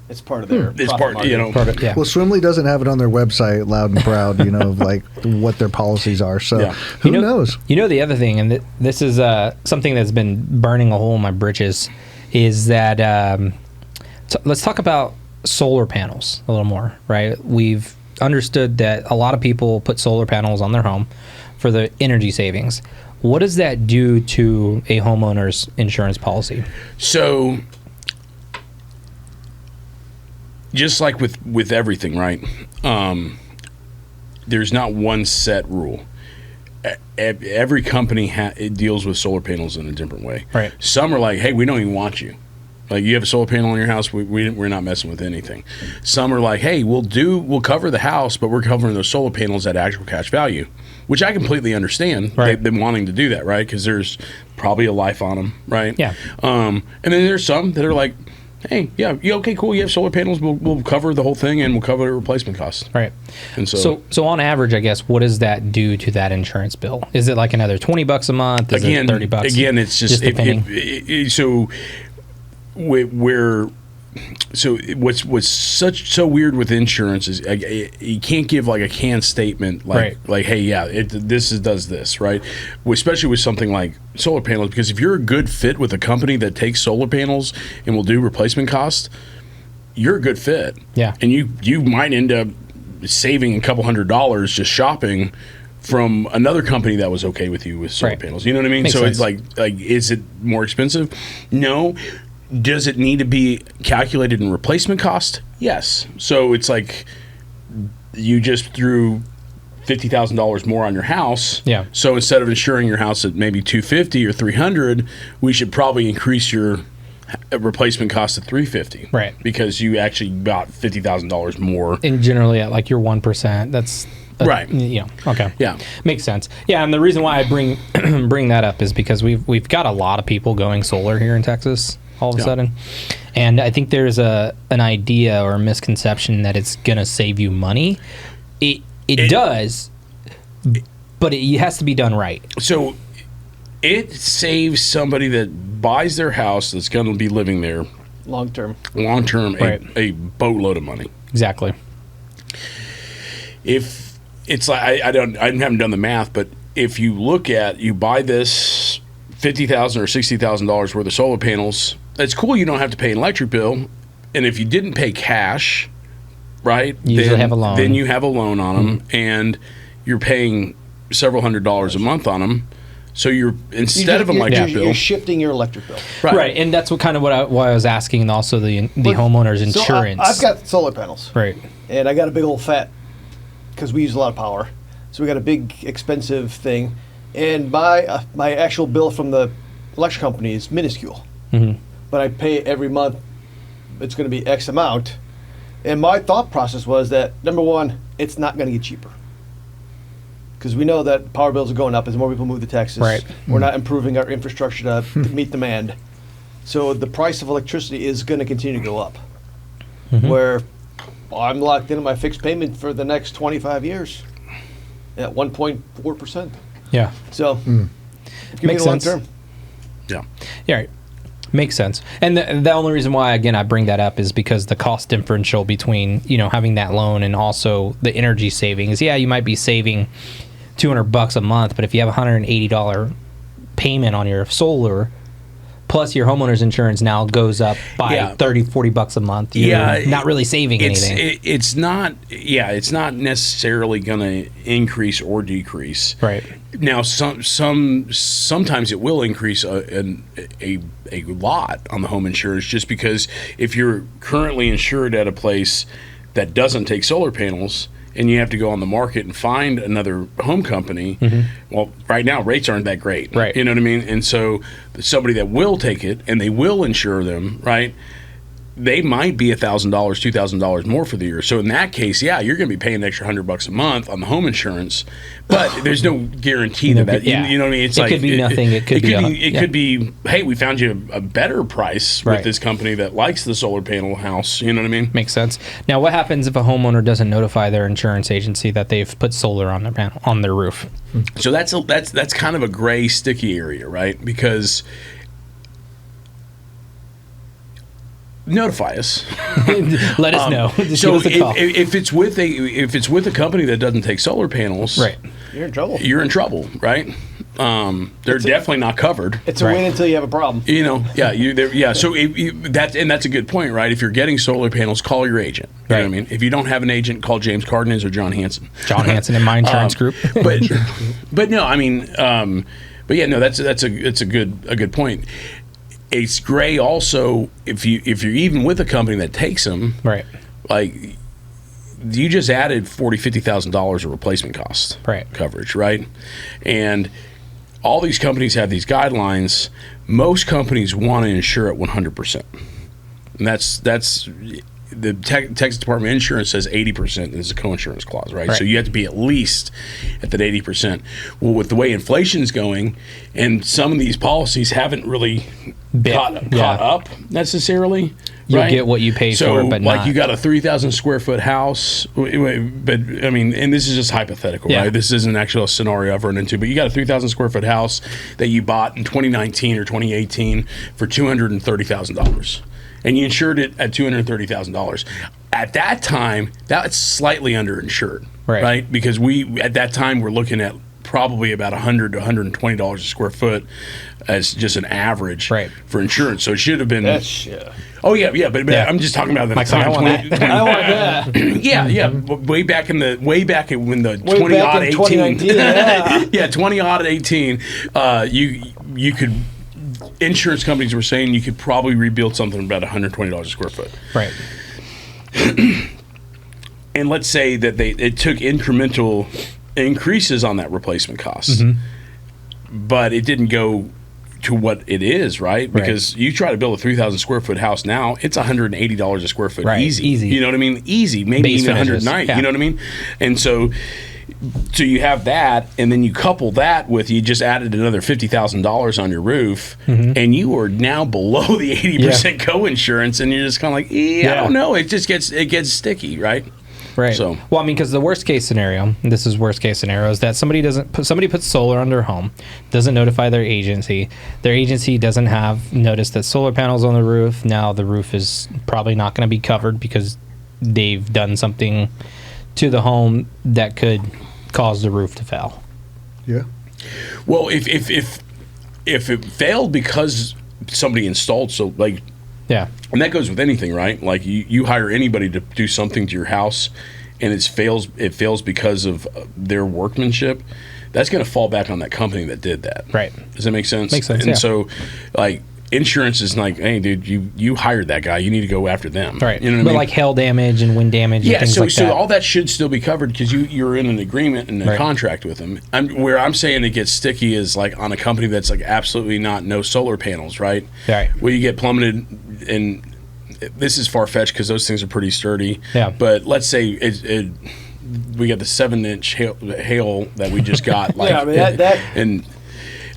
Speaker 4: it's part of their
Speaker 2: it's
Speaker 4: profit
Speaker 2: part,
Speaker 4: margin.
Speaker 2: you know.
Speaker 1: Part of, yeah.
Speaker 3: Well, Swimley doesn't have it on their website, loud and proud, of like what their policies are. So
Speaker 2: Yeah.
Speaker 3: who knows?
Speaker 1: The other thing, and this is something that's been burning a hole in my britches, is that let's talk about solar panels a little more, right? We've understood that a lot of people put solar panels on their home for the energy savings. What does that do to a homeowner's insurance policy?
Speaker 2: So just like with everything, right? There's not one set rule. Every company it deals with solar panels in a different way.
Speaker 1: Right.
Speaker 2: Some are like, hey, we don't even want you. Like, you have a solar panel on your house, we're not messing with anything. Some are like, hey, we'll cover the house, but we're covering those solar panels at actual cash value, which I completely understand.
Speaker 1: Right.
Speaker 2: They've been wanting to do that, right? Because there's probably a life on them, right?
Speaker 1: Yeah.
Speaker 2: And then there's some that are like, hey, yeah, okay, cool, you have solar panels, we'll cover the whole thing and we'll cover the replacement costs.
Speaker 1: Right.
Speaker 2: And so
Speaker 1: on average, I guess, what does that do to that insurance bill? Is it like another $20 a month? Is it $30?
Speaker 2: Again, it's just
Speaker 1: depending.
Speaker 2: What's so weird with insurance is you can't give like a canned statement like hey, yeah, this does this, right? Especially with something like solar panels, because if you're a good fit with a company that takes solar panels and will do replacement costs, you're a good fit.
Speaker 1: Yeah.
Speaker 2: And you might end up saving a couple $100 just shopping from another company that was okay with you with solar panels. You know what I mean?
Speaker 1: Makes
Speaker 2: so
Speaker 1: sense.
Speaker 2: It's like is it more expensive? No. Does it need to be calculated in replacement cost? Yes. So it's like you just threw $50,000 more on your house.
Speaker 1: Yeah.
Speaker 2: So instead of insuring your house at maybe $250 or $300, we should probably increase your replacement cost to $350.
Speaker 1: Right.
Speaker 2: Because you actually got $50,000 more.
Speaker 1: And generally at like your 1%, that's
Speaker 2: right.
Speaker 1: Okay.
Speaker 2: Yeah.
Speaker 1: Makes sense. Yeah, and the reason why I bring that up is because we've got a lot of people going solar here in Texas all of a sudden. And I think there's an idea or a misconception that it's going to save you money. It does, but it has to be done right.
Speaker 2: So it saves somebody that buys their house that's going to be living there
Speaker 4: Long term,
Speaker 2: a boatload of money.
Speaker 1: Exactly.
Speaker 2: If it's like I haven't done the math, but if you look at you buy this $50,000 or $60,000 worth of solar panels, it's cool. You don't have to pay an electric bill, and if you didn't pay cash, right,
Speaker 1: you usually have a loan.
Speaker 2: Then you have a loan on them, and you're paying several $100s a month on them. So you're instead of an electric bill,
Speaker 4: you're shifting your electric bill.
Speaker 1: Right, and that's why I was asking, and also the homeowner's insurance.
Speaker 4: So I've got solar panels,
Speaker 1: right,
Speaker 4: and I got a big old fat because we use a lot of power. So we got a big expensive thing, and my actual bill from the electric company is minuscule.
Speaker 1: Mm-hmm.
Speaker 4: But I pay every month. It's going to be X amount, and my thought process was that number one, it's not going to get cheaper. Because we know that power bills are going up as more people move to Texas.
Speaker 1: Right.
Speaker 4: We're not improving our infrastructure to meet demand. So the price of electricity is going to continue to go up.
Speaker 1: Mm-hmm.
Speaker 4: Where I'm locked into my fixed payment for the next 25 years at 1.4%.
Speaker 1: Yeah.
Speaker 4: So give me
Speaker 1: Makes
Speaker 4: the long
Speaker 1: sense.
Speaker 4: term.
Speaker 2: yeah.
Speaker 1: Yeah, right. Makes sense. And the only reason why, again, I bring that up is because the cost differential between, having that loan and also the energy savings. Yeah, you might be saving $200 a month, but if you have a $180 payment on your solar, plus your homeowner's insurance now goes up by $30-$40 a month, you're not really saving anything.
Speaker 2: It's not necessarily going to increase or decrease.
Speaker 1: Right.
Speaker 2: Now, sometimes it will increase a lot on the home insurance, just because if you're currently insured at a place that doesn't take solar panels and you have to go on the market and find another home company, well, right now rates aren't that great.
Speaker 1: Right.
Speaker 2: You know what I mean? And so somebody that will take it and they will insure them, right, they might be $1,000, $2,000 more for the year. So in that case, yeah, you're going to be paying an extra $100 a month on the home insurance, but there's no guarantee that
Speaker 1: yeah.
Speaker 2: you know what I mean. It's
Speaker 1: it
Speaker 2: like
Speaker 1: could be nothing. It could
Speaker 2: be hey, we found you a better price with this company that likes the solar panel house. You know what I mean?
Speaker 1: Makes sense. Now, what happens if a homeowner doesn't notify their insurance agency that they've put solar on their panel on their roof?
Speaker 2: So that's kind of a gray, sticky area, right? Because notify us.
Speaker 1: Let us know. Just
Speaker 2: So
Speaker 1: give us a call.
Speaker 2: if it's with a company that doesn't take solar panels,
Speaker 1: Right.
Speaker 4: You're in trouble.
Speaker 2: You're in trouble, right? They're definitely not covered.
Speaker 4: It's a win until you have a problem.
Speaker 2: You know, yeah. So that's a good point, right? If you're getting solar panels, call your agent. You know what I mean? If you don't have an agent, call James Cardenas or John Hanson.
Speaker 1: John Hanson in My Insurance Group.
Speaker 2: But no, I mean, but yeah, no, that's a good point. It's gray also if you're even with a company that takes them,
Speaker 1: Right.
Speaker 2: like you just added $50,000 of replacement cost coverage, right? And all these companies have these guidelines. Most companies want to insure at 100%, and that's the Texas Department of Insurance says 80% is a co-insurance clause, right? So you have to be at least at that 80%. Well, with the way inflation's going, and some of these policies haven't really caught up necessarily.
Speaker 1: You'll get what you pay for, but
Speaker 2: like
Speaker 1: not.
Speaker 2: you got a 3,000 square foot house, but I mean, and this is just hypothetical, right? This isn't actually a scenario I've run into, but you got a 3,000 square foot house that you bought in 2019 or 2018 for $230,000. And you insured it at $230,000. At that time, that's slightly underinsured, right? Because at that time we're looking at probably about $100 to $120 a square foot as just an average for insurance. So it should have been. Oh yeah, but I'm just talking about the time.
Speaker 4: I want that.
Speaker 2: Yeah. Way back when the 20-odd 20-odd 18, you could. Insurance companies were saying you could probably rebuild something about $120 a square foot.
Speaker 1: Right.
Speaker 2: And let's say that it took incremental increases on that replacement cost, but it didn't go to what it is, right? Because you try to build a 3,000 square foot house now, it's $180 a square foot easy. You know what I mean? Easy, maybe
Speaker 1: Base
Speaker 2: even
Speaker 1: finishes.
Speaker 2: 190. You know what I mean? And so you have that, and then you couple that with you just added another $50,000 on your roof, and you are now below the 80% co-insurance, and you're just kind of like, I don't know. It just gets sticky, right?
Speaker 1: Right.
Speaker 2: So,
Speaker 1: well, I mean, because the worst case scenario, and this is worst case scenario, is that somebody puts solar on their home, doesn't notify their agency. Their agency doesn't have noticed that solar panels on the roof. Now the roof is probably not going to be covered because they've done something to the home that could cause the roof to fail.
Speaker 3: Yeah.
Speaker 2: Well, if it failed because somebody installed and that goes with anything, right? Like you hire anybody to do something to your house, and it fails because of their workmanship. That's going to fall back on that company that did that.
Speaker 1: Right.
Speaker 2: Does that make sense?
Speaker 1: Makes sense.
Speaker 2: And so, like, insurance is like, hey, dude, you hired that guy. You need to go after them.
Speaker 1: Right.
Speaker 2: You know what I mean?
Speaker 1: Like hail damage and wind damage.
Speaker 2: Yeah.
Speaker 1: And things
Speaker 2: So
Speaker 1: like that.
Speaker 2: all that should still be covered because you're in an agreement and a contract with them. Where I'm saying it gets sticky is like on a company that's like absolutely no solar panels, right?
Speaker 1: Right.
Speaker 2: Where you get plummeted, and this is far fetched because those things are pretty sturdy.
Speaker 1: Yeah.
Speaker 2: But let's say we got the 7-inch hail that we just got. Like, and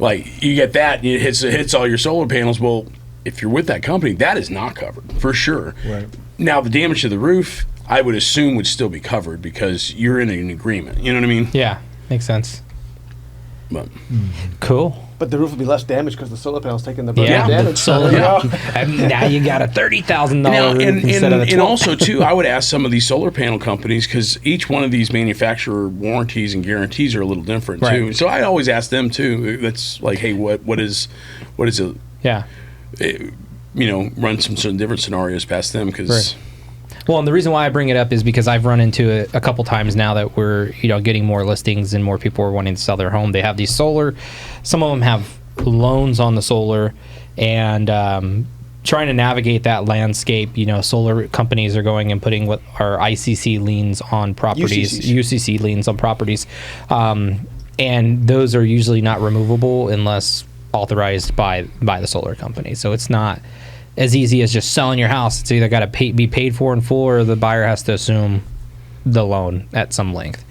Speaker 2: like you get that, it hits all your solar panels. Well, if you're with that company, that is not covered for sure.
Speaker 3: Right.
Speaker 2: Now the damage to the roof, I would assume would still be covered because you're in an agreement. You know what I mean?
Speaker 1: Yeah, makes sense.
Speaker 2: But,
Speaker 1: cool.
Speaker 4: But the roof will be less damaged because the solar panel's taking the brunt of
Speaker 1: Yeah,
Speaker 4: damage.
Speaker 1: solar. Now you got a $30,000 roof instead of the
Speaker 2: and
Speaker 1: $12,000.
Speaker 2: also too, I would ask some of these solar panel companies because each one of these manufacturer warranties and guarantees are a little different too. So I always ask them too. That's like, hey, what is it?
Speaker 1: Yeah.
Speaker 2: Run some different scenarios past them because.
Speaker 1: Well, and the reason why I bring it up is because I've run into it a couple times now that we're getting more listings and more people are wanting to sell their home. They have these solar. Some of them have loans on the solar, and trying to navigate that landscape. Solar companies are going and putting what are ICC liens on properties, UCC liens on properties, and those are usually not removable unless authorized by the solar company. So it's not as easy as just selling your house. It's either got to be paid for in full, or the buyer has to assume the loan at some length.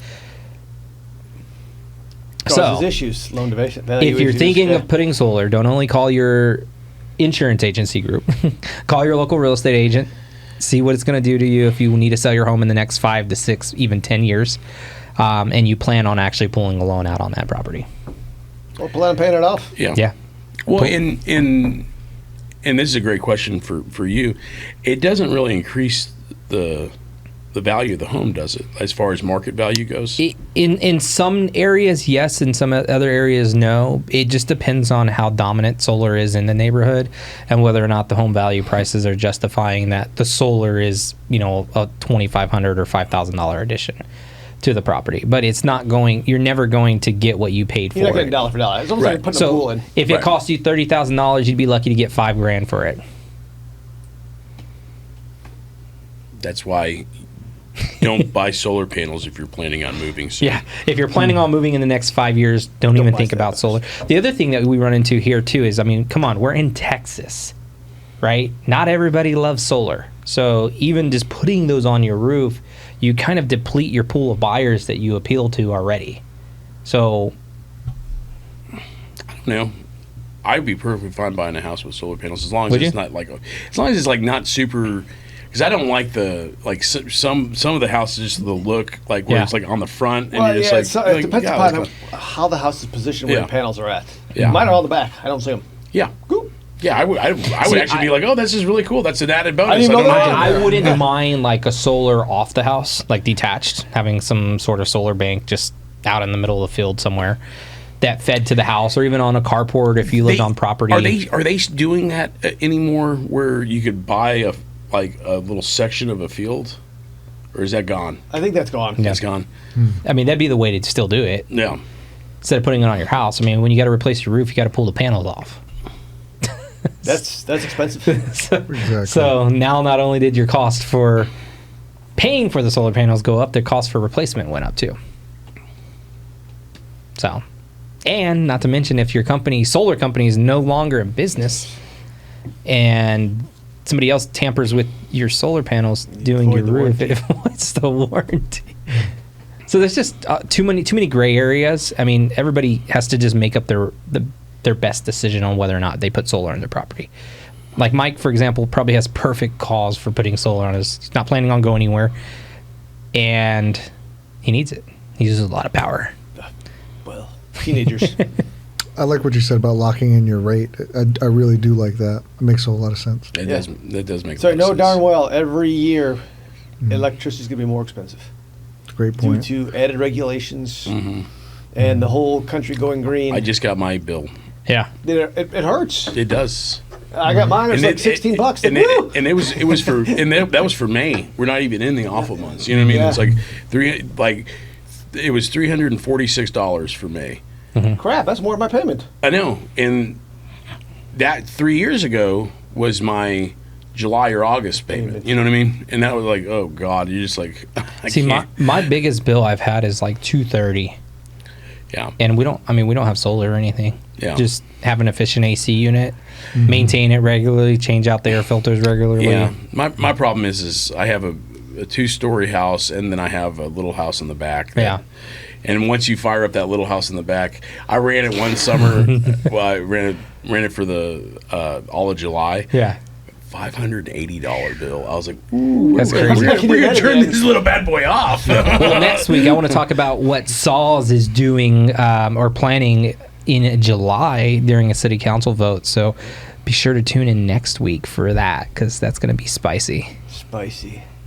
Speaker 4: Causes issues, loan value
Speaker 1: if you're
Speaker 4: issues,
Speaker 1: thinking
Speaker 4: yeah.
Speaker 1: of putting solar, don't only call your insurance agency group. Call your local real estate agent. See what it's going to do to you if you need to sell your home in the next 5 to 6, even 10 years, and you plan on actually pulling a loan out on that property.
Speaker 4: Or plan on paying it off.
Speaker 2: Yeah.
Speaker 1: Yeah.
Speaker 2: Well, and this is a great question for you. It doesn't really increase the value of the home, does it, as far as market value goes?
Speaker 1: In some areas, yes. In some other areas, no. It just depends on how dominant solar is in the neighborhood and whether or not the home value prices are justifying that the solar is, a $2,500 or $5,000 addition to the property. But it's not going. You're never going to get what you paid for.
Speaker 4: You're not getting dollar for dollar. It's almost like putting a pool in.
Speaker 1: If it costs you $30,000, you'd be lucky to get $5,000 for it.
Speaker 2: That's why. Don't buy solar panels if you're planning on moving soon.
Speaker 1: Yeah, if you're planning on moving in the next 5 years, don't even think about solar. The other thing that we run into here too is, come on, we're in Texas, right? Not everybody loves solar. So even just putting those on your roof, you kind of deplete your pool of buyers that you appeal to already. So,
Speaker 2: I don't know. I'd be perfectly fine buying a house with solar panels as long as it's not not super. Because I don't like some of the houses, just the look where it's on the front and you're just
Speaker 4: it depends upon how the house is positioned where the panels are at.
Speaker 2: Yeah.
Speaker 4: Mine are all in the back. I don't see them.
Speaker 2: Yeah.
Speaker 4: Cool.
Speaker 2: Yeah, I would actually be like, oh, this is really cool. That's an added bonus.
Speaker 1: I wouldn't mind a solar off the house, detached, having some sort of solar bank just out in the middle of the field somewhere that fed to the house, or even on a carport if you lived on property.
Speaker 2: Are they doing that anymore where you could buy a little section of a field, or is that gone?
Speaker 4: I think that's gone.
Speaker 2: Yeah. It's gone.
Speaker 1: That'd be the way to still do it.
Speaker 2: Yeah.
Speaker 1: Instead of putting it on your house. When you got to replace your roof, you got to pull the panels off.
Speaker 4: That's expensive.
Speaker 3: Exactly.
Speaker 1: So now not only did your cost for paying for the solar panels go up, the cost for replacement went up too. So, and not to mention, if your solar company is no longer in business and somebody else tampers with your solar panels doing your roof, it avoids the warranty. So there's just too many gray areas. Everybody has to just make up their best decision on whether or not they put solar on their property. Like Mike, for example, probably has perfect cause for putting solar on his. He's not planning on going anywhere, and he needs it. He uses a lot of power.
Speaker 4: Well, teenagers.
Speaker 3: I like what you said about locking in your rate. I really do like that. It makes a whole lot of sense.
Speaker 2: It does make a lot of
Speaker 4: So
Speaker 2: sense.
Speaker 4: darn well every year electricity is going to be more expensive.
Speaker 3: Great point.
Speaker 4: Due to added regulations and the whole country going green.
Speaker 2: I just got my bill.
Speaker 1: Yeah,
Speaker 4: it hurts.
Speaker 2: It does.
Speaker 4: I got mine. It was $16.
Speaker 2: And it was for that was for May. We're not even in the awful months. You know what I mean?
Speaker 4: Yeah.
Speaker 2: It was $346 for May.
Speaker 4: Crap, that's more than my payment.
Speaker 2: I know, and that 3 years ago was my July or August payment. You know what I mean? And that was like, oh God, you're just like, I can't.
Speaker 1: my biggest bill I've had is $230.
Speaker 2: Yeah,
Speaker 1: and we don't have solar or anything.
Speaker 2: Yeah,
Speaker 1: just have an efficient AC unit, maintain it regularly, change out the air filters regularly.
Speaker 2: Yeah, my problem is I have a 2-story house, and then I have a little house in the back. And once you fire up that little house in the back, I ran it one summer. Well, I ran it for the all of July.
Speaker 1: Yeah.
Speaker 2: $580 bill. I was like, ooh,
Speaker 1: that's crazy.
Speaker 2: We're going to turn this little bad boy off.
Speaker 1: Well, next week I want to talk about what Saws is doing or planning in July during a city council vote. So be sure to tune in next week for that, because that's going to be spicy.
Speaker 4: Spicy.